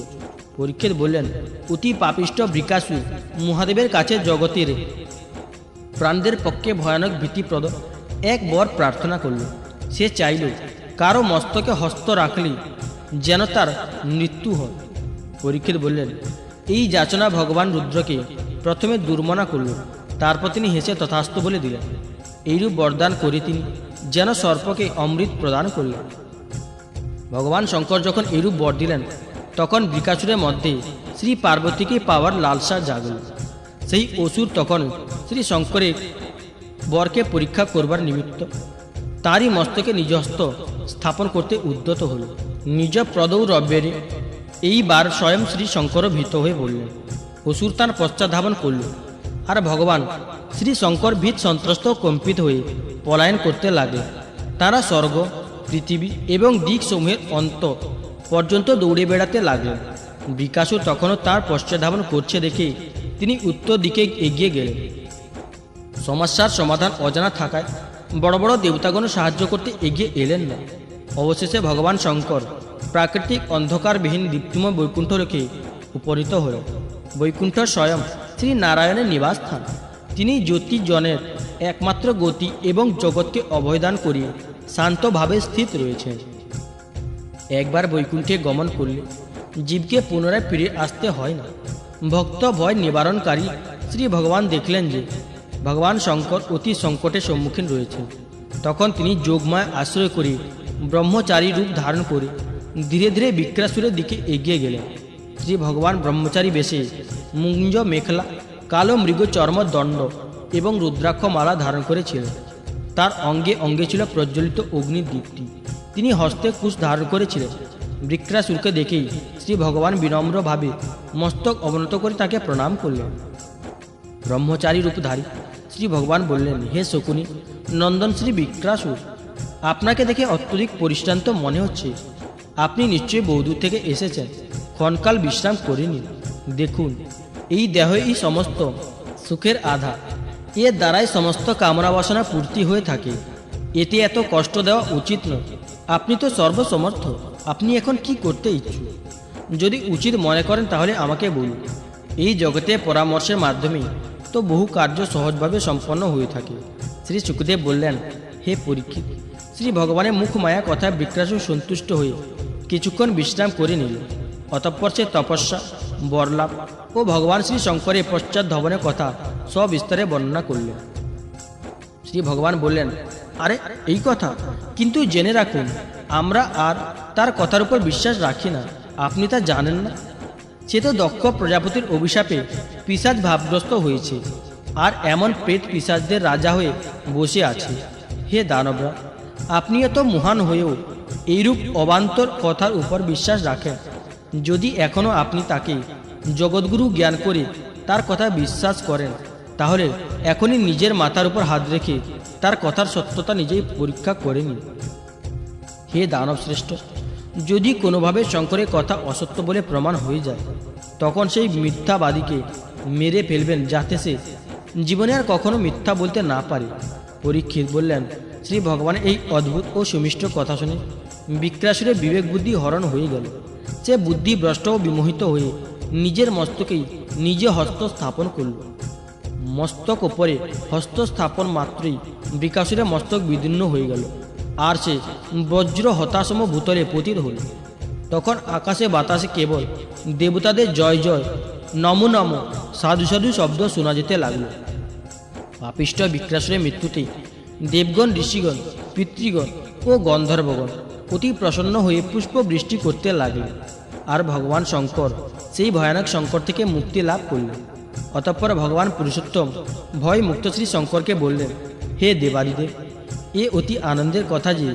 পরীক্ষিত বললেন, অতি পাপিষ্ঠ বৃকাসুর মহাদেবের কাছে জগতের প্রাণদের পক্ষে ভয়ানক ভীতিপ্রদ এক বর প্রার্থনা করল। সে চাইল কারো মস্তকে হস্ত রাখলে যেন তার মৃত্যু হয়। পরীক্ষিত বললেন, এই যাচনা ভগবান রুদ্রকে প্রথমে দুর্মনা করল, তারপর তিনি হেসে তথাস্তু বলে দিলেন। এইরূপ বরদান করে তিনি যেন সর্পকে অমৃত প্রদান করলেন। ভগবান শঙ্কর যখন এইরূপ বর দিলেন, তখন বৃকাসুরের মধ্যে শ্রী পার্বতীকে পাওয়ার লালসা জাগল। সেই অসুর তখন শ্রী শঙ্করের বরকে পরীক্ষা করবার নিমিত্ত তারই মস্তকে নিজ হস্ত স্থাপন করতে উদ্যত হল। নিজ প্রদৌরব্যেরে এইবার স্বয়ং শ্রী শঙ্কর ভীত হয়ে বললেন। অসুর তার পশ্চাৎধাবন করল, আর ভগবান শ্রী শঙ্কর ভীত সন্ত্রস্ত কম্পিত হয়ে পলায়ন করতে লাগলেন। তারা স্বর্গ, পৃথিবী এবং দিকসমূহের অন্ত পর্যন্ত দৌড়ে বেড়াতে লাগলেন। বৃকাসুর তখনও তার পশ্চাৎধাবন করছে দেখে তিনি উত্তর দিকে এগিয়ে গেলেন। সমস্যার সমাধান অজানা থাকায় বড় বড় দেবতাগণ সাহায্য করতে এগিয়ে এলেন না। অবশেষে ভগবান শঙ্কর প্রাকৃতিক অন্ধকারবিহীন দীপ্তিময় বৈকুণ্ঠ রেখে উপনীত হলেন। বৈকুণ্ঠ স্বয়ং শ্রী নারায়ণের নিবাসস্থান। তিনি জ্যোতিজনের একমাত্র গতি এবং জগৎকে অভয়দান করিয়ে শান্তভাবে স্থিত রয়েছেন। একবার বৈকুণ্ঠে গমন করলে জীবকে পুনরায় ফিরে আসতে হয় না। ভক্ত ভয় নিবারণকারী শ্রী ভগবান দেখলেন যে ভগবান শঙ্কর অতি সংকটের সম্মুখীন রয়েছেন। তখন তিনি যোগমায় আশ্রয় করে ব্রহ্মচারী রূপ ধারণ করে ধীরে ধীরে বৃকাসুরের দিকে এগিয়ে গেলেন। শ্রী ভগবান ব্রহ্মচারী বেশে মুঞ্জ মেখলা, কালো মৃগ চর্ম দণ্ড এবং রুদ্রাক্ষ মালা ধারণ করেছিলেন। তার অঙ্গে অঙ্গে ছিল প্রজ্বলিত অগ্নির দীপ্তি। তিনি হস্তে কুশ ধারণ করেছিলেন। বৃক্ষাসুরকে দেখেই শ্রী ভগবান বিনম্রভাবে মস্তক অবনত করে তাকে প্রণাম করলেন। ব্রহ্মচারী রূপধারী শ্রী ভগবান বললেন, হে শকুনি নন্দন শ্রী বৃক্ষাসুর, আপনাকে দেখে অত্যধিক পরিশ্রান্ত মনে হচ্ছে। আপনি নিশ্চয়ই বহুদূর থেকে এসেছেন। ক্ষণকাল বিশ্রাম করে নিন। দেখুন, এই দেহই সমস্ত সুখের আধার। এর দ্বারাই সমস্ত কামনা বাসনা পূর্তি হয়ে থাকে। এতে এত কষ্ট দেওয়া উচিত নয়। আপনি তো সর্বসমর্থ। আপনি এখন কি করতে ইচ্ছুক? যদি উচিত মনে করেন তাহলে আমাকে বলুন। এই জগতে পরামর্শের মাধ্যমেই তো বহু কার্য সহজভাবে সম্পন্ন হয়ে থাকে। শ্রী শুকদেব বললেন, হে পরীক্ষিত, শ্রী ভগবানের মুখ মায়া কথায় বৃক্ষাসুর সন্তুষ্ট হয়ে কিছুক্ষণ বিশ্রাম করে নিল। অতঃপর সে তপস্যা, বরলাভ ও ভগবান শ্রী শঙ্করের পশ্চাৎ ধবনের কথা সবিস্তারে বর্ণনা করলেন। শ্রী ভগবান বললেন, আরে এই কথা? কিন্তু জেনে রাখুন, আমরা আর তার কথার উপর বিশ্বাস রাখি না। আপনি তা জানেন না? সে তো দক্ষ প্রজাপতির অভিশাপে পিশাচ ভাবগ্রস্ত হয়েছে, আর এমন পেট পিশাচদের রাজা হয়ে বসে আছে। হে দানবরা, আপনি এত মহান হয়েও এইরূপ অবান্তর কথার উপর বিশ্বাস রাখেন। যদি এখনও আপনি তাকে জগৎগুরু জ্ঞান করে তার কথা বিশ্বাস করেন, তাহলে এখনই নিজের মাথার উপর হাত রেখে তার কথার সত্যতা নিজেই পরীক্ষা করে নিন। হে দানব শ্রেষ্ঠ, যদি কোনোভাবে শঙ্করের কথা অসত্য বলে প্রমাণ হয়ে যায়, তখন সেই মিথ্যাবাদীকে মেরে ফেলবেন, যাতে সে জীবনে আর কখনো মিথ্যা বলতে না পারে। পরীক্ষিত বললেন, শ্রী ভগবানের এই অদ্ভুত ও সুমিষ্ট কথা শুনে বৃক্ষাসুরের বিবেক বুদ্ধি হরণ হয়ে গেল। সে বুদ্ধিভ্রষ্ট ও বিমোহিত হয়ে নিজের মস্তকেই নিজে হস্ত স্থাপন করল। মস্তক ওপরে হস্ত স্থাপন মাত্রই বৃক্ষাসুরের মস্তক বিদীর্ণ হয়ে গেল, আর সে বজ্র হতাশম ভূতলে পতিত হল। তখন আকাশে বাতাসে কেবল দেবতাদের জয় জয়, নমো নমো, সাধু সাধু শব্দ শোনা যেতে লাগল। পাপিষ্ঠ বৃক্ষাসুরের মৃত্যুতে দেবগণ, ঋষিগণ, পিতৃগণ ও গন্ধর্বগণ অতি প্রসন্ন হয়ে পুষ্প বৃষ্টি করতে লাগলেন। আর ভগবান শঙ্কর সেই ভয়ানক সংকট থেকে মুক্তি লাভ করলেন। অতঃপর ভগবান পুরুষোত্তম ভয় মুক্ত শ্রী শঙ্করকে বললেন, হে দেবাদিদেব, এ অতি আনন্দের কথা যে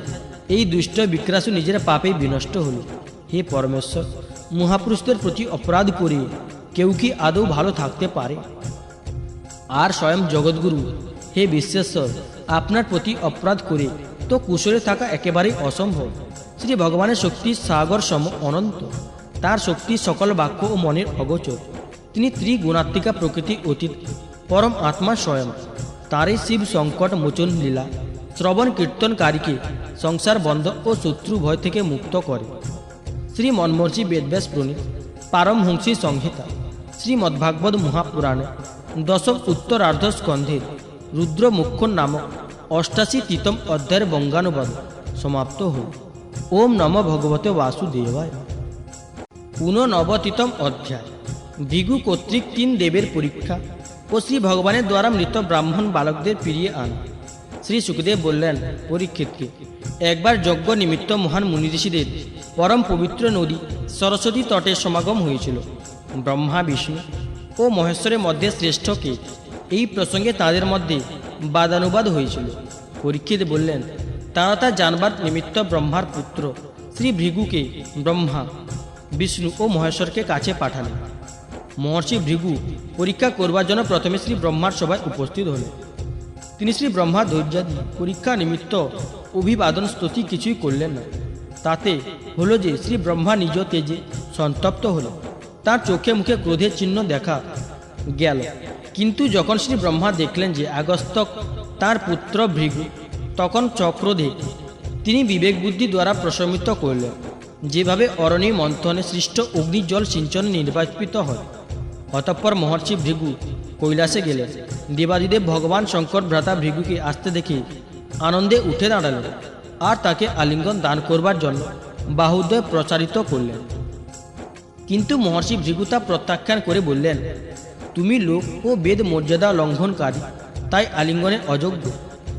এই দুষ্ট বৃক্ষাসুর নিজের পাপে বিনষ্ট হল। হে পরমেশ্বর, মহাপুরুষদের প্রতি অপরাধ করে কেউ কি আদৌ ভালো থাকতে পারে? আর স্বয়ং জগৎগুরু, হে বিশ্বেশ্বর, আপনার প্রতি অপরাধ করে তো কুশলে থাকা একেবারেই অসম্ভব। শ্রী ভগবানের শক্তি সাগর সম অনন্ত। তার শক্তি সকল বাক্য ও মনের অগোচর। তিনি ত্রিগুণাত্মিকা প্রকৃতি অতীত পরম আত্মা স্বয়ং। তারই শিব সংকট মোচন লীলা শ্রবণ কীর্তনকারীকে সংসার বন্ধ ও শত্রু ভয় থেকে মুক্ত করে। শ্রী মন্মর্ষি বেদব্যাস প্রণীত পারমহংসী সংহিতা শ্রীমদ্ভাগবত মহাপুরাণে দশম উত্তরার্ধ স্কন্ধের রুদ্র মুখ্য নামক ৮৮তম অধ্যায়ের বঙ্গানুবাদ সমাপ্ত হল। ওম নমো ভগবতে বাসুদেবায়। ৮৯তম অধ্যায় ভৃগু কর্তৃক ৩ দেবের পরীক্ষা ও শ্রী ভগবানের দ্বারা মৃত ব্রাহ্মণ বালকদের ফিরিয়ে আনা। শ্রী শুকদেব বললেন পরীক্ষিতকে, একবার যজ্ঞ নিমিত্ত মহান মুনি ঋষিদের পরম পবিত্র নদী সরস্বতী তটে সমাগম হয়েছিল। ব্রহ্মা, বিষ্ণু ও মহেশ্বরের মধ্যে শ্রেষ্ঠ কে, এই প্রসঙ্গে তাদের মধ্যে বাদানুবাদ হয়েছিল। পরীক্ষিত বললেন, তারা তা জানবার নিমিত্ত ব্রহ্মার পুত্র শ্রী ভৃগুকে ব্রহ্মা, বিষ্ণু ও মহেশ্বরকে কাছে পাঠালেন। মহর্ষি ভৃগু পরীক্ষা করবার জন্য প্রথমে শ্রী ব্রহ্মার সভায় উপস্থিত হলেন। তিনি শ্রী ব্রহ্মার ধৈর্যাদি পরীক্ষা নিমিত্ত অভিবাদন স্তুতি কিছুই করলেন না। তাতে হলো যে শ্রী ব্রহ্মা নিজ তেজে সন্তপ্ত হল। তার চোখে মুখে ক্রোধের চিহ্ন দেখা গেল। কিন্তু যখন শ্রী ব্রহ্মা দেখলেন যে আগস্তক তার পুত্র ভৃগু, তখন চক্রোধে তিনি বিবেক বুদ্ধি দ্বারা প্রশমিত করলেন, যেভাবে অরণি মন্থনে সৃষ্ট অগ্নিজল সিঞ্চন নির্বাপিত হয়। অতঃপর মহর্ষি ভৃগু কৈলাসে গেলেন। দেবাদিদেব ভগবান শঙ্কর ভ্রাতা ভৃগুকে আসতে দেখে আনন্দে উঠে দাঁড়ালেন, আর তাকে আলিঙ্গন দান করবার জন্য বাহুদ্বয় প্রচারিত করলেন। কিন্তু মহর্ষি ভৃগু তা প্রত্যাখ্যান করে বললেন, তুমি লোক ও বেদ মর্যাদা লঙ্ঘনকারী, তাই আলিঙ্গনের অযোগ্য।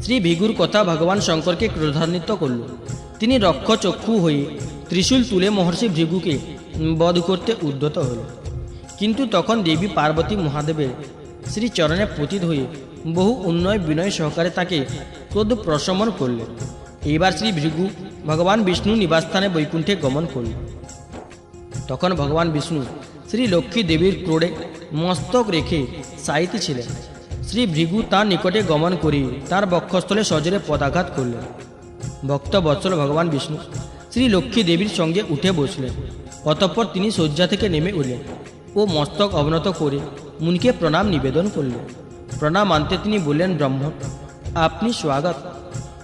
শ্রী ভৃগুর কথা ভগবান শঙ্করকে ক্রোধান্বিত করল। তিনি রক্ষচক্ষু হয়ে ত্রিশূল তুলে মহর্ষি ভৃগুকে বধ করতে উদ্যত হল। কিন্তু তখন দেবী পার্বতী মহাদেবের শ্রীচরণে পতিত হয়ে বহু উন্নয় বিনয় সহকারে তাকে ক্রোধ প্রশমন করলেন। এইবার শ্রী ভৃগু ভগবান বিষ্ণু নিবাসস্থানে বৈকুণ্ঠে গমন করলেন। তখন ভগবান বিষ্ণু শ্রী লক্ষ্মী দেবীর ক্রোড়ে মস্তক রেখে শায়িত ছিলেন। শ্রী ভৃগু তার নিকটে গমন করে তার বক্ষস্থলে সজোরে পদাঘাত করলেন। ভক্ত বৎসল ভগবান বিষ্ণু শ্রী লক্ষ্মী দেবীর সঙ্গে উঠে বসলেন। অতঃপর তিনি শয্যা থেকে নেমে উঠলেন ও মস্তক অবনত করে মুনিকে প্রণাম নিবেদন করলেন। প্রণাম আনতে তিনি বললেন, ব্রহ্মণ, আপনি স্বাগত।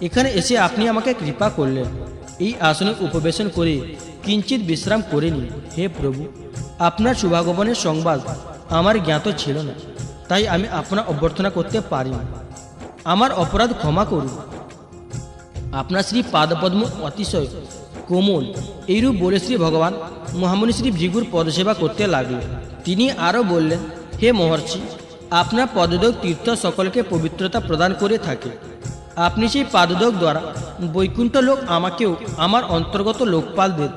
এখানে এসে আপনি আমাকে কৃপা করলেন। এই আসনে উপবেশন করে কিঞ্চিত বিশ্রাম করে নিন। হে প্রভু, আপনার শুভাগমনের সংবাদ আমার জ্ঞাত ছিল না, তাই আমি আপনার অভ্যর্থনা করতে পারি না। আমার অপরাধ ক্ষমা করুন। আপনার শ্রী পাদপদ্ম অতিশয় কোমল। এইরূপ বলে শ্রী ভগবান মহামুনি শ্রী ভৃগুর পদসেবা করতে লাগলেন। তিনি আরও বললেন, হে মহর্ষি, আপনার পদোদক তীর্থ সকলকে পবিত্রতা প্রদান করে থাকে। আপনি সেই পাদোদক দ্বারা বৈকুণ্ঠ লোক আমাকেও আমার অন্তর্গত লোকপালদের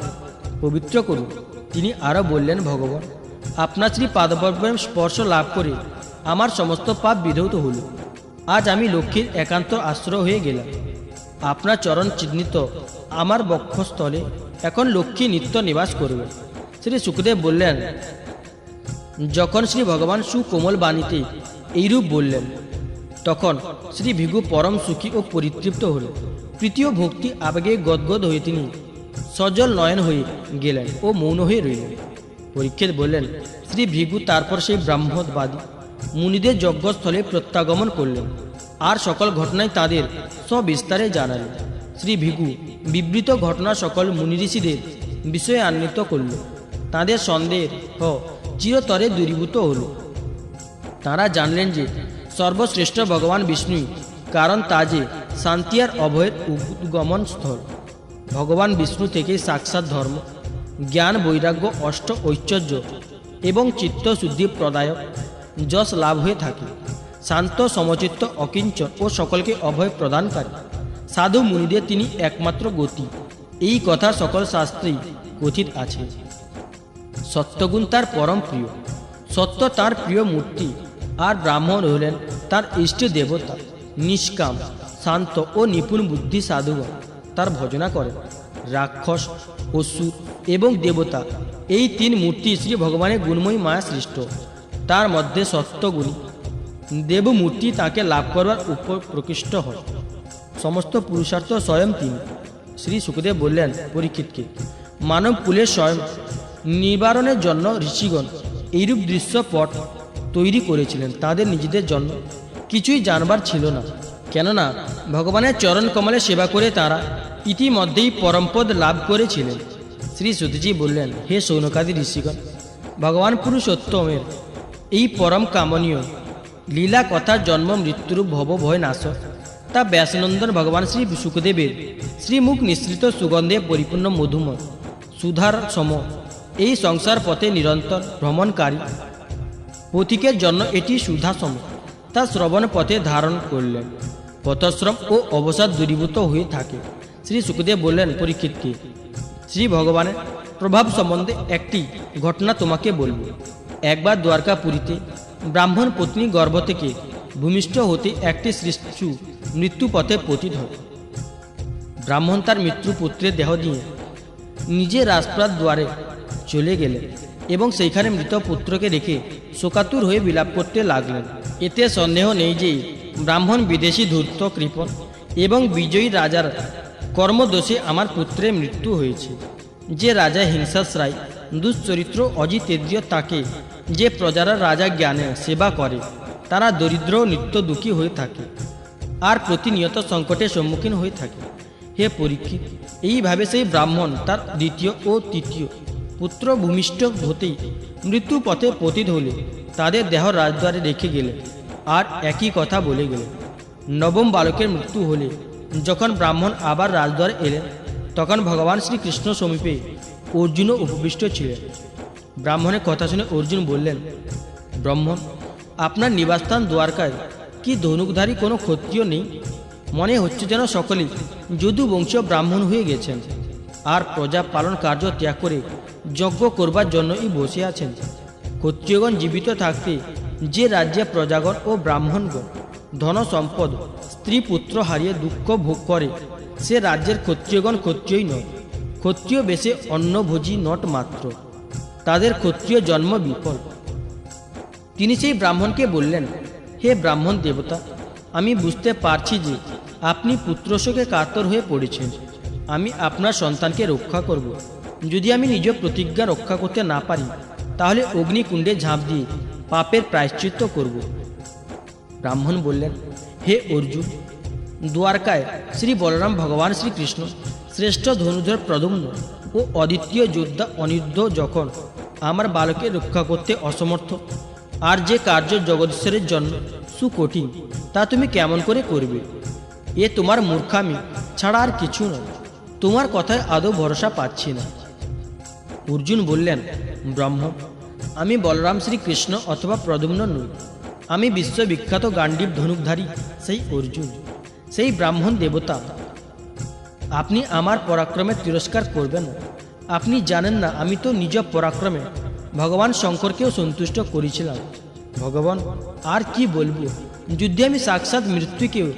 পবিত্র করুন। তিনি আরও বললেন, ভগবান, আপনার শ্রী পাদপদ্মের স্পর্শ লাভ করে আমার সমস্ত পাপ বিধৌত হল। আজ আমি লক্ষ্মীর একান্ত আশ্রয় হয়ে গেলাম। আপনার চরণ চিহ্নিত আমার বক্ষস্থলে এখন লক্ষ্মী নিত্য নিবাস করবে। শ্রী সুখদেব বললেন, যখন শ্রী ভগবান সুকোমল বাণীতে এইরূপ বললেন, তখন শ্রী ভৃগু পরম সুখী ও পরিতৃপ্ত হল। তৃতীয় ভক্তি আবেগে গদগদ হয়ে তিনি সজল নয়ন হয়ে গেলেন ও মৌন হয়ে রইলেন। পরীক্ষিত বললেন, শ্রী ভৃগু তারপর সেই ব্রাহ্মণবাদী মুনিদের যজ্ঞস্থলে প্রত্যাগমন করলেন আর সকল ঘটনায় তাদের সবিস্তারে জানালেন। শ্রী ভৃগু বিবৃত ঘটনা সকল মুনি ঋষিদের বিষয়ে আন্বিত করল। তাদের সন্দেহ চিরতরে দূরীভূত হল। তাঁরা জানলেন যে সর্বশ্রেষ্ঠ ভগবান বিষ্ণুই কারণ, তা যে শান্তি আর অভয়ের উদ্গমন স্থল। ভগবান বিষ্ণু থেকে সাক্ষাৎ ধর্ম, জ্ঞান, বৈরাগ্য, অষ্ট ঐশ্বর্য এবং চিত্তশুদ্ধি প্রদায়ক যশ লাভ হয়ে থাকে। শান্ত, সমচিত্ত, অকিঞ্চন ও সকলকে অভয় প্রদানকারী সাধু মুনিদের তিনি একমাত্র গতি। এই কথা সকল শাস্ত্রেই কথিত আছে। সত্যগুণ তার পরম প্রিয়, সত্য তার প্রিয় মূর্তি, আর ব্রাহ্মণ হলেন তার ইষ্ট দেবতা। নিষ্কাম, শান্ত ও নিপুণ বুদ্ধি সাধুগণ তার ভজনা করেন। রাক্ষস, অসুর এবং দেবতা, এই তিন মূর্তি শ্রী ভগবানের গুণময়ী মায়া সৃষ্ট। তার মধ্যে সত্যগুণী দেবমূর্তি তাকে লাভ করবার উপর প্রকৃষ্ট হয়। সমস্ত পুরুষার্থ স্বয়ং তিনি। শ্রী সুখদেব বললেন পরীক্ষিতকে, মানব কুলের স্বয়ং নিবারণের জন্য ঋষিগণ এইরূপ দৃশ্যপট তৈরি করেছিলেন। তাদের নিজেদের জন্য কিছুই জানবার ছিল না, কেননা ভগবানের চরণ কমলে সেবা করে তারা ইতিমধ্যেই পরমপদ লাভ করেছিলেন। শ্রী সুতজি বললেন, হে শৌনকাদি ঋষিগণ, ভগবান পুরুষোত্তমের এই পরম কামনীয় লীলা কথার জন্ম মৃত্যুরূপ ভব ভয় নাশ, তা ব্যাসনন্দন ভগবান শ্রী সুখদেবের শ্রীমুখ নিঃসৃত সুগন্ধে পরিপূর্ণ মধুময় সুধার সম এই সংসার পথে নিরন্তর ভ্রমণকারী পথিকের জন্য এটি সুধা সম। তা শ্রবণ পথে ধারণ করলেন পথশ্রম ও অবসাদ দূরীভূত হয়ে থাকে। শ্রী সুখদেব বললেন পরীক্ষিতকে, শ্রী ভগবানের প্রভাব সম্বন্ধে একটি ঘটনা তোমাকে বলব। একবার দ্বারকাপুরীতে ব্রাহ্মণ পত্নী গর্ভ থেকে ভূমিষ্ঠ হতে একটি শিশু মৃত্যু পথে পতিত হয়। ব্রাহ্মণ তার মৃত্যুপুত্রের দেহ নিয়ে নিজে রাজপ্রাত দ্বারে চলে গেলেন এবং সেইখানে মৃত পুত্রকে রেখে শোকাতুর হয়ে বিলাপ করতে লাগলেন। এতে সন্দেহ নেই যে ব্রাহ্মণ বিদেশী ধূর্ত, কৃপণ এবং বিজয়ী রাজার কর্মদোষে আমার পুত্রের মৃত্যু হয়েছে। যে রাজা হিংসাশ্রয়, দুশ্চরিত্র, অজিতেন্দ্রিয়, তাকে যে প্রজারা রাজা জ্ঞানে সেবা করে তারা দরিদ্র ও নিত্য দুঃখী হয়ে থাকে আর প্রতিনিয়ত সংকটের সম্মুখীন হয়ে থাকে। হে পরীক্ষিত, এইভাবে সেই ব্রাহ্মণ তার দ্বিতীয় ও তৃতীয় পুত্র ভূমিষ্ঠ হতেই মৃত্যু পথে পতিত হলে তাদের দেহ রাজদ্বারে রেখে গেলেন আর একই কথা বলে গেলেন। নবম বালকের মৃত্যু হলে যখন ব্রাহ্মণ আবার রাজদ্বারে এলেন, তখন ভগবান শ্রীকৃষ্ণ সমীপে অর্জুনও উপবিষ্ট ছিলেন। ব্রাহ্মণের কথা শুনে অর্জুন বললেন, ব্রাহ্মণ, আপনার নিবাসস্থান দ্বারকায় কি ধনুকধারী কোনো ক্ষত্রিয় নেই? মনে হচ্ছে যেন সকলেই যদুবংশীয় ব্রাহ্মণ হয়ে গেছেন আর প্রজা পালন কার্য ত্যাগ করে যজ্ঞ করবার জন্যই বসে আছেন। ক্ষত্রিয়গণ জীবিত থাকতে যে রাজ্যে প্রজাগণ ও ব্রাহ্মণগণ ধন সম্পদ, স্ত্রী পুত্র হারিয়ে দুঃখ ভোগ করে, সে রাজ্যের ক্ষত্রিয়গণ ক্ষত্রিয়ই নয়, ক্ষত্রিয় বেশে অন্নভোজী নট মাত্র, তাদের ক্ষত্রিয় জন্ম বিফল। তিনি সেই ব্রাহ্মণকে বললেন, হে ব্রাহ্মণ দেবতা, আমি বুঝতে পারছি যে আপনি পুত্রশোকে কাতর হয়ে পড়েছেন। আমি আপনার সন্তানকে রক্ষা করব। যদি আমি নিজ প্রতিজ্ঞা রক্ষা করতে না পারি, তাহলে অগ্নিকুণ্ডে ঝাঁপ দিয়ে পাপের প্রায়শ্চিত্ত করব। ব্রাহ্মণ বললেন, হে অর্জুন, দ্বারকায় শ্রী বলরাম ভগবান শ্রীকৃষ্ণ শ্রেষ্ঠ ধনুধর প্রদ্যুম্ন ও অদ্বিতীয় যোদ্ধা অনিরুদ্ধ যখন আমার বালকে রক্ষা করতে অসমর্থ, আর যে কার্য জগদীশ্বরের জন্য সুকঠিন, তা তুমি কেমন করে করবে? এ তোমার মূর্খামি ছাড়া আর কিছু নয়। তোমার কথায় আদৌ ভরসা পাচ্ছি না। অর্জুন বললেন, ব্রহ্ম, আমি বলরাম শ্রীকৃষ্ণ অথবা প্রদ্যুম্ন নই, আমি বিশ্ববিখ্যাত গাণ্ডীব ধনুকধারী সেই অর্জুন, সেই ব্রাহ্মণ দেবতা। আপনি আমার পরাক্রমের তিরস্কার করবেন না। আপনি জানেন না, আমি তো নিজ পরাক্রমে ভগবান শঙ্করকেও সন্তুষ্ট করেছিলাম। ভগবান, আর কি বলবো, যুদ্ধে আমি সাক্ষাৎ মৃত্যুকেও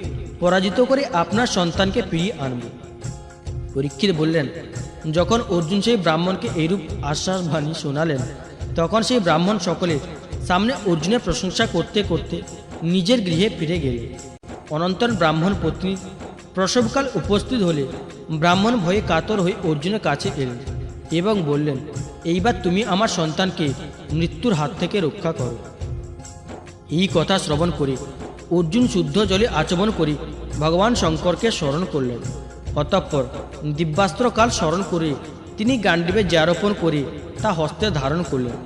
পরাজিত করে আপনার সন্তানকে ফিরিয়ে আনব। পরীক্ষিত বললেন, যখন অর্জুন সেই ব্রাহ্মণকে এইরূপ আশ্বাসবাণী শোনালেন, তখন সেই ব্রাহ্মণ সকলের সামনে অর্জুনের প্রশংসা করতে করতে নিজের গৃহে ফিরে গেলেন। অনন্তর ব্রাহ্মণ পত্নী প্রসবকাল উপস্থিত হলে ব্রাহ্মণ ভয়ে কাতর হয়ে অর্জুনের কাছে এলেন এবং বললেন, এইবার তুমি আমার সন্তানকে মৃত্যুর হাত থেকে রক্ষা করো। এই কথা শ্রবণ করে অর্জুন শুদ্ধ জলে আচমন করে ভগবান শঙ্করকে স্মরণ করলেন। অতঃপর দিব্যাস্ত্রকাল স্মরণ করে তিনি গাণ্ডীবে জ্যারোপণ করে তা হস্তে ধারণ করলেন।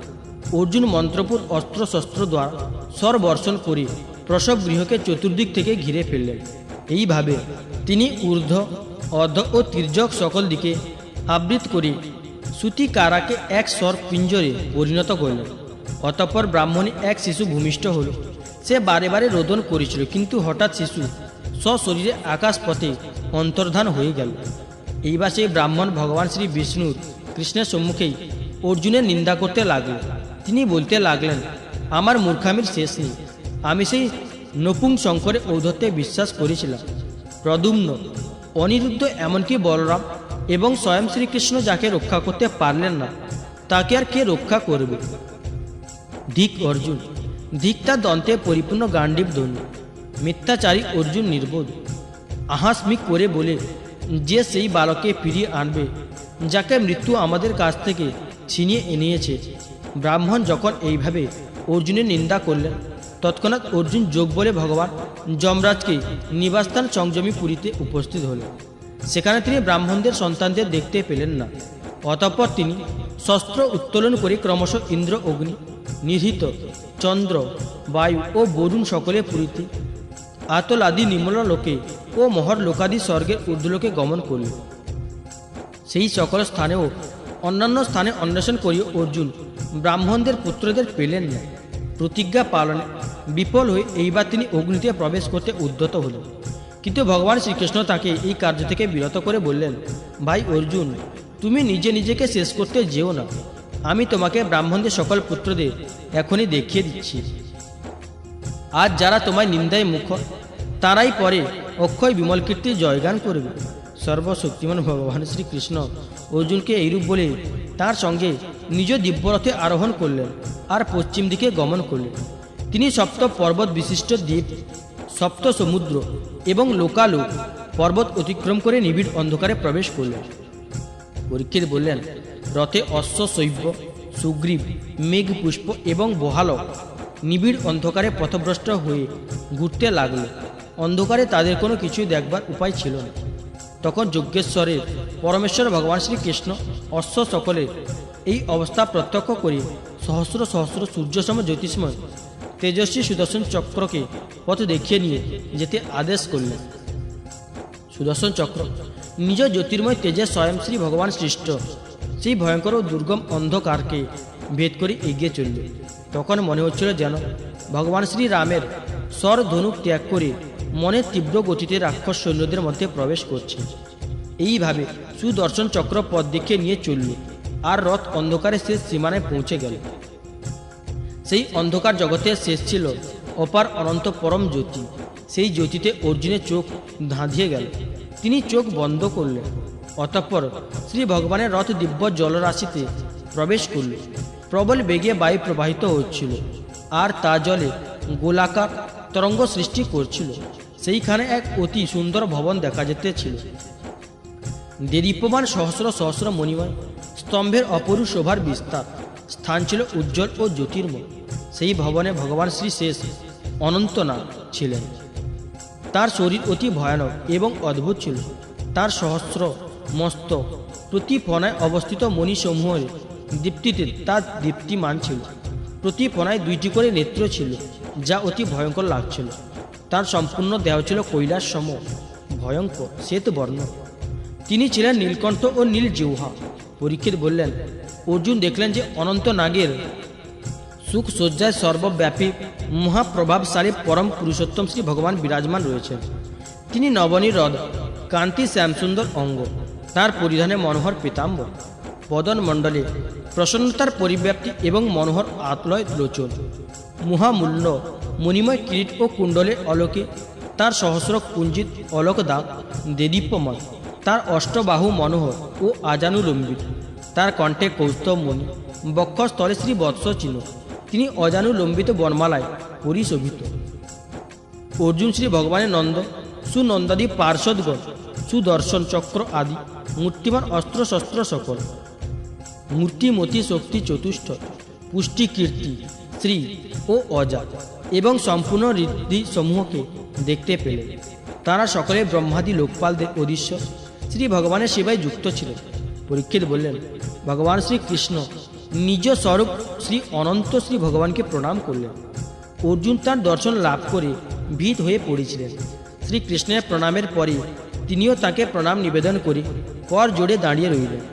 অর্জুন মন্ত্রপুর অস্ত্রশস্ত্র দ্বারা স্বরবর্ষণ করে প্রসব গৃহকে চতুর্দিক থেকে ঘিরে ফেললেন। এইভাবে তিনি ঊর্ধ্ব, অর্ধ ও তির্যক সকল দিকে আবৃত করে সুতি কারাকে এক স্বর পিঞ্জরে পরিণত করলেন। অতঃপর ব্রাহ্মণী এক শিশু ভূমিষ্ঠ হল। সে বারে বারে রোদন করেছিল, কিন্তু হঠাৎ শিশু সশরীরে আকাশপথে অন্তর্ধান হয়ে গেল। এইবার সেই ব্রাহ্মণ ভগবান শ্রী বিষ্ণুর কৃষ্ণের সম্মুখেই অর্জুনের নিন্দা করতে লাগলেন। তিনি বলতে লাগলেন, আমার মূর্খামির শেষ নেই। আমি সেই নপুং শঙ্করের ঔদ্ধত্যে বিশ্বাস করেছিলাম। প্রদ্যুম্ন, অনিরুদ্ধ, এমনকি বলরাম এবং স্বয়ং শ্রীকৃষ্ণ যাকে রক্ষা করতে পারলেন না, তাকে আর কে রক্ষা করবে? ধিক অর্জুন, ধিক তার দন্তে পরিপূর্ণ গাণ্ডীব ধনু। মিথ্যাচারী অর্জুন নির্বোধ। আহাস্মিক করে বলে, যে সেই বালককে ফিরিয়ে আনবে যাকে মৃত্যু আমাদের কাছ থেকে ছিনিয়ে এনেছে। ব্রাহ্মণ যখন এইভাবে অর্জুনের নিন্দা করলেন, তৎক্ষণাৎ অর্জুন যোগ বলে ভগবান যমরাজকে নিবাসস্থান সংযমী পুরীতে উপস্থিত হলেন। সেখানে তিনি ব্রাহ্মণদের সন্তানদের দেখতে পেলেন না। অতঃপর তিনি শস্ত্র উত্তোলন করে ক্রমশ ইন্দ্র, অগ্নি, নির্হিত, চন্দ্র, বায়ু ও বরুণ সকলে পুরীতে, আতল আদি নির্মল লোকে ও মহর লোকাদি স্বর্গের ঊর্ধ্বলোকে গমন করলেন। সেই সকল স্থানেও অন্যান্য স্থানে অন্বেষণ করিয়া অর্জুন ব্রাহ্মণদের পুত্রদের পেলেন না। প্রতিজ্ঞা পালনে বিফল হয়ে এইবার তিনি অগ্নিতে প্রবেশ করতে উদ্যত হলেন। কিন্তু ভগবান শ্রীকৃষ্ণ তাকে এই কার্য থেকে বিরত করে বললেন, ভাই অর্জুন, তুমি নিজে নিজেকে শেষ করতে যেও না। আমি তোমাকে ব্রাহ্মণদের সকল পুত্রদের এখনই দেখিয়ে দিচ্ছি। আজ যারা তোমায় নিন্দায় মুখর, তারাই পরে অক্ষয় বিমল কীর্তি জয়গান করবে। সর্বশক্তিমান ভগবান শ্রীকৃষ্ণ অর্জুনকে এইরূপ বলে তার সঙ্গে নিজ দিব্যরথে আরোহণ করলেন আর পশ্চিম দিকে গমন করলেন। তিনি সপ্ত পর্বত বিশিষ্ট দ্বীপ, সপ্ত সমুদ্র এবং লোকালোক পর্বত অতিক্রম করে নিবিড় অন্ধকারে প্রবেশ করলেন। পরীক্ষিত বললেন, রথে অশ্ব, শৈব্য, সুগ্রীব, মেঘ, পুষ্প এবং বহালক নিবিড় অন্ধকারে পথভ্রষ্ট হয়ে ঘুরতে লাগল। অন্ধকারে তাদের কোনো কিছুই দেখবার উপায় ছিল না। তখন যজ্ঞেশ্বরের পরমেশ্বর ভগবান শ্রীকৃষ্ণ অশ্ব সকলের এই অবস্থা প্রত্যক্ষ করে সহস্র সহস্র সূর্যসম জ্যোতিষ্ময় তেজস্বী সুদর্শন চক্রকে পথ দেখিয়ে নিয়ে যেতে আদেশ করলেন। সুদর্শন চক্র নিজ জ্যোতির্ময় তেজে স্বয়ং শ্রী ভগবান সৃষ্ট সেই ভয়ঙ্কর ও দুর্গম অন্ধকারকে ভেদ করে এগিয়ে চলল। তখন মনে হচ্ছিল যেন ভগবান শ্রী রামের স্বর ধনুক ত্যাগ করে মনের তীব্র গতিতে রাক্ষস সৈন্যদের মধ্যে প্রবেশ করছে। এইভাবে সুদর্শন চক্র পথ দেখিয়ে নিয়ে চলল, আর রথ অন্ধকারে শেষ সীমানায় পৌঁছে গেল। সেই অন্ধকার জগতের শেষ ছিল অপার অনন্ত পরম জ্যোতি, সেই জ্যোতিতে অর্জুনের চোখ ধাঁধিয়ে গেল। তিনি চোখ বন্ধ করলেন। অতঃপর শ্রী ভগবানের রথ দিব্য জলরাশিতে প্রবেশ করল। প্রবল বেগে বায়ু প্রবাহিত হচ্ছিল, আর তা জলে গোলাকার তরঙ্গ সৃষ্টি করছিল। সেইখানে এক অতি সুন্দর ভবন দেখা যেতেছিল। দেদীপ্যমান সহস্র সহস্র মণিময় স্তম্ভের অপরূপ শোভার বিস্তার। স্থান ছিল উজ্জ্বল ও জ্যোতির্ময়। সেই ভবনে ভগবান শ্রী শেষ অনন্তনাগ ছিলেন। তার শরীর অতি ভয়ানক এবং অদ্ভুত ছিল। তার সহস্র মস্তক প্রতি ফনায় অবস্থিত মণিসমূহের দীপ্তিতে তা দীপ্তিমান ছিল। প্রতি ফনায় 2টি করে নেত্র ছিল, যা অতি ভয়ঙ্কর লাগছিল। তার সম্পূর্ণ দেহ ছিল কৈলাস সম ভয়ঙ্কর শ্বেত বর্ণ। তিনি ছিলেন নীলকণ্ঠ ও নীল জিহ্বা। পরীক্ষিত বললেন, অর্জুন দেখলেন যে অনন্ত নাগের সুখ সজ্জায় সর্বব্যাপী মহাপ্রভাবশালী পরম পুরুষোত্তম শ্রী ভগবান বিরাজমান রয়েছেন। তিনি নবনীরদ কান্তি শ্যামসুন্দর অঙ্গ, তার পরিধানে মনোহর পীতাম্বর, বদন মণ্ডলে প্রসন্নতার পরিব্যাপ্তি এবং মনোহর আতলয় লোচন, মহামূল্য মণিময় কিরীট ও কুণ্ডলের অলোকে তার সহস্র কুঞ্জিত অলোক দাগ দেদীপ্যমান। তার অষ্টবাহু মনোহর ও আজানুলম্বিত। তার কণ্ঠে কৌস্তবমণি, বক্ষস্থলে শ্রী বৎস চিহ্ন। তিনি অজানুলম্বিত বনমালায় পরিশোভিত। অর্জুন শ্রী ভগবানের নন্দ সুনন্দাদি পার্শ্বদগণ, সুদর্শন চক্র আদি মূর্তিমান অস্ত্র শস্ত্র সকল, মূর্তিমতি শক্তি চতুষ্ঠ, পুষ্টি কীর্তি শ্রী ও অজা এবং সম্পূর্ণ ঋদ্ধি সমূহকে দেখতে পেলেন। তারা সকলে ব্রহ্মাদি লোকপালদের অধীশ্বর শ্রী ভগবানের সেবায় যুক্ত ছিলেন। পরীক্ষিত বললেন, ভগবান শ্রীকৃষ্ণ নিজ স্বরূপ শ্রী অনন্ত শ্রী ভগবানকে প্রণাম করলেন। অর্জুন তার দর্শন লাভ করে ভীত হয়ে পড়েছিলেন। শ্রীকৃষ্ণের প্রণামের পরে তিনিও তাকে প্রণাম নিবেদন করে কর জোড়ে দাঁড়িয়ে রইলেন।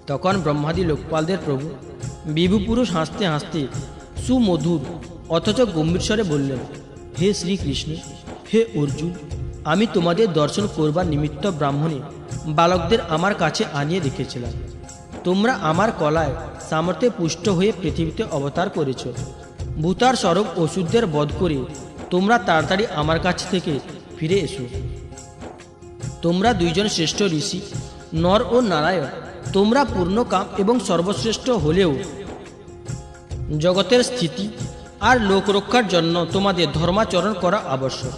তখন ব্রহ্মাদি লোকপালদের প্রভু বিভুপুরুষ হাসতে হাসতে সুমধুর অথচ গম্ভীর স্বরে বললেন, হে শ্রীকৃষ্ণ, হে অর্জুন, আমি তোমাদের দর্শন করবার নিমিত্ত ব্রাহ্মণে বালকদের আমার কাছে আনিয়ে রেখেছিলাম। তোমরা আমার কলায় সামর্থ্যে পুষ্ট হয়ে পৃথিবীতে অবতার করেছ। ভূতার স্বরূপ অসুরদের বধ করে তোমরা তাড়াতাড়ি আমার কাছ থেকে ফিরে এসো। তোমরা দুইজন শ্রেষ্ঠ ঋষি, নর ও নারায়ণ। তোমরা পূর্ণকাম এবং সর্বশ্রেষ্ঠ হলেও জগতের স্থিতি আর লোকরক্ষার জন্য তোমাদের ধর্মাচরণ করা আবশ্যক।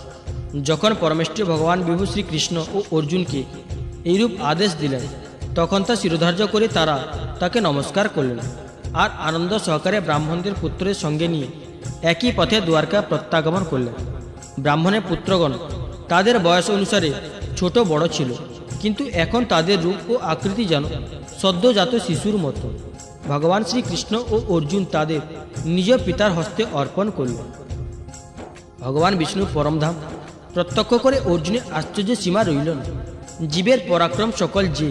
যখন পরমেশ্বর ভগবান বিভু শ্রীকৃষ্ণ ও অর্জুনকে এইরূপ আদেশ দিলেন, তখন তা শিরোধার্য করে তারা তাকে নমস্কার করলেন আর আনন্দ সহকারে ব্রাহ্মণদের পুত্রের সঙ্গে নিয়ে একই পথে দ্বারকা প্রত্যাগমন করলেন। ব্রাহ্মণের পুত্রগণ তাদের বয়স অনুসারে ছোট বড় ছিল, কিন্তু এখন তাদের রূপ ও আকৃতি যেন সদ্যজাত শিশুর মতো। ভগবান শ্রীকৃষ্ণ ও অর্জুন তাদের নিজ পিতার হস্তে অর্পণ করলেন। ভগবান বিষ্ণু পরমধাম প্রত্যক্ষ করে অর্জুনের আশ্চর্য সীমা রইল না। জীবের পরাক্রম সকল যে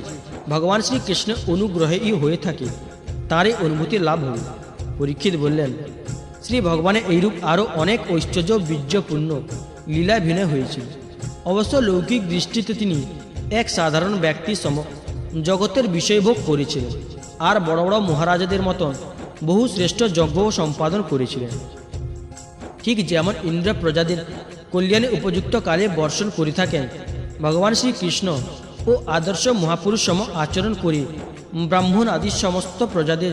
ভগবান শ্রীকৃষ্ণের অনুগ্রহেই হয়ে থাকে, তারই অনুভূতি লাভ হল। পরীক্ষিত বললেন, শ্রী ভগবানের এইরূপ আরও অনেক ঐশ্বর্য বীর্যপূর্ণ লীলাভিনয় হয়েছিল। অবশ্য লৌকিক দৃষ্টিতে তিনি এক সাধারণ ব্যক্তির সম জগতের বিষয়ভোগ করেছিলেন আর বড় বড় মহারাজাদের মতন বহু শ্রেষ্ঠ যজ্ঞ সম্পাদন করেছিলেন। ঠিক যেমন ইন্দ্র প্রজাদের কল্যাণে উপযুক্ত কালে বর্ষণ করে থাকেন, ভগবান শ্রীকৃষ্ণ ও আদর্শ মহাপুরুষ সম আচরণ করে ব্রাহ্মণ আদি সমস্ত প্রজাদের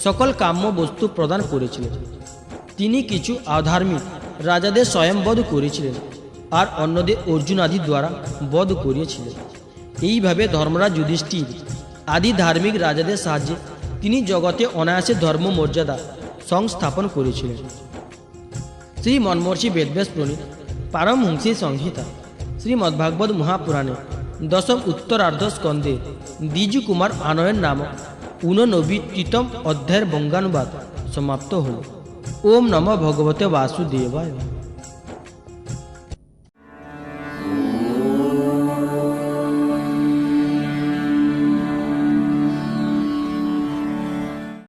সকল কাম্য বস্তু প্রদান করেছিলেন। তিনি কিছু অধার্মিক রাজাদের স্বয়ং বধ করেছিলেন আর অন্যদের অর্জুন আদি দ্বারা বধ করিয়েছিলেন। এইভাবে ধর্মরাজ যুধিষ্ঠির আদি ধার্মিক রাজাদের সাহায্যে তিনি জগতে অনায়াসে ধর্ম মর্যাদা সংস্থাপন করেছিলেন। শ্রী মন্মর্ষি বেদব্যাস প্রণীত পারমহংসী সংহিতা শ্রীমদ্ভাগবত মহাপুরাণে দশম উত্তরার্ধ স্কন্ধে দ্বিজু কুমার আনয়ন নামক 89তম অধ্যায়ের বঙ্গানুবাদ সমাপ্ত হল। ওম নমঃ ভগবতে বাসুদেবায়।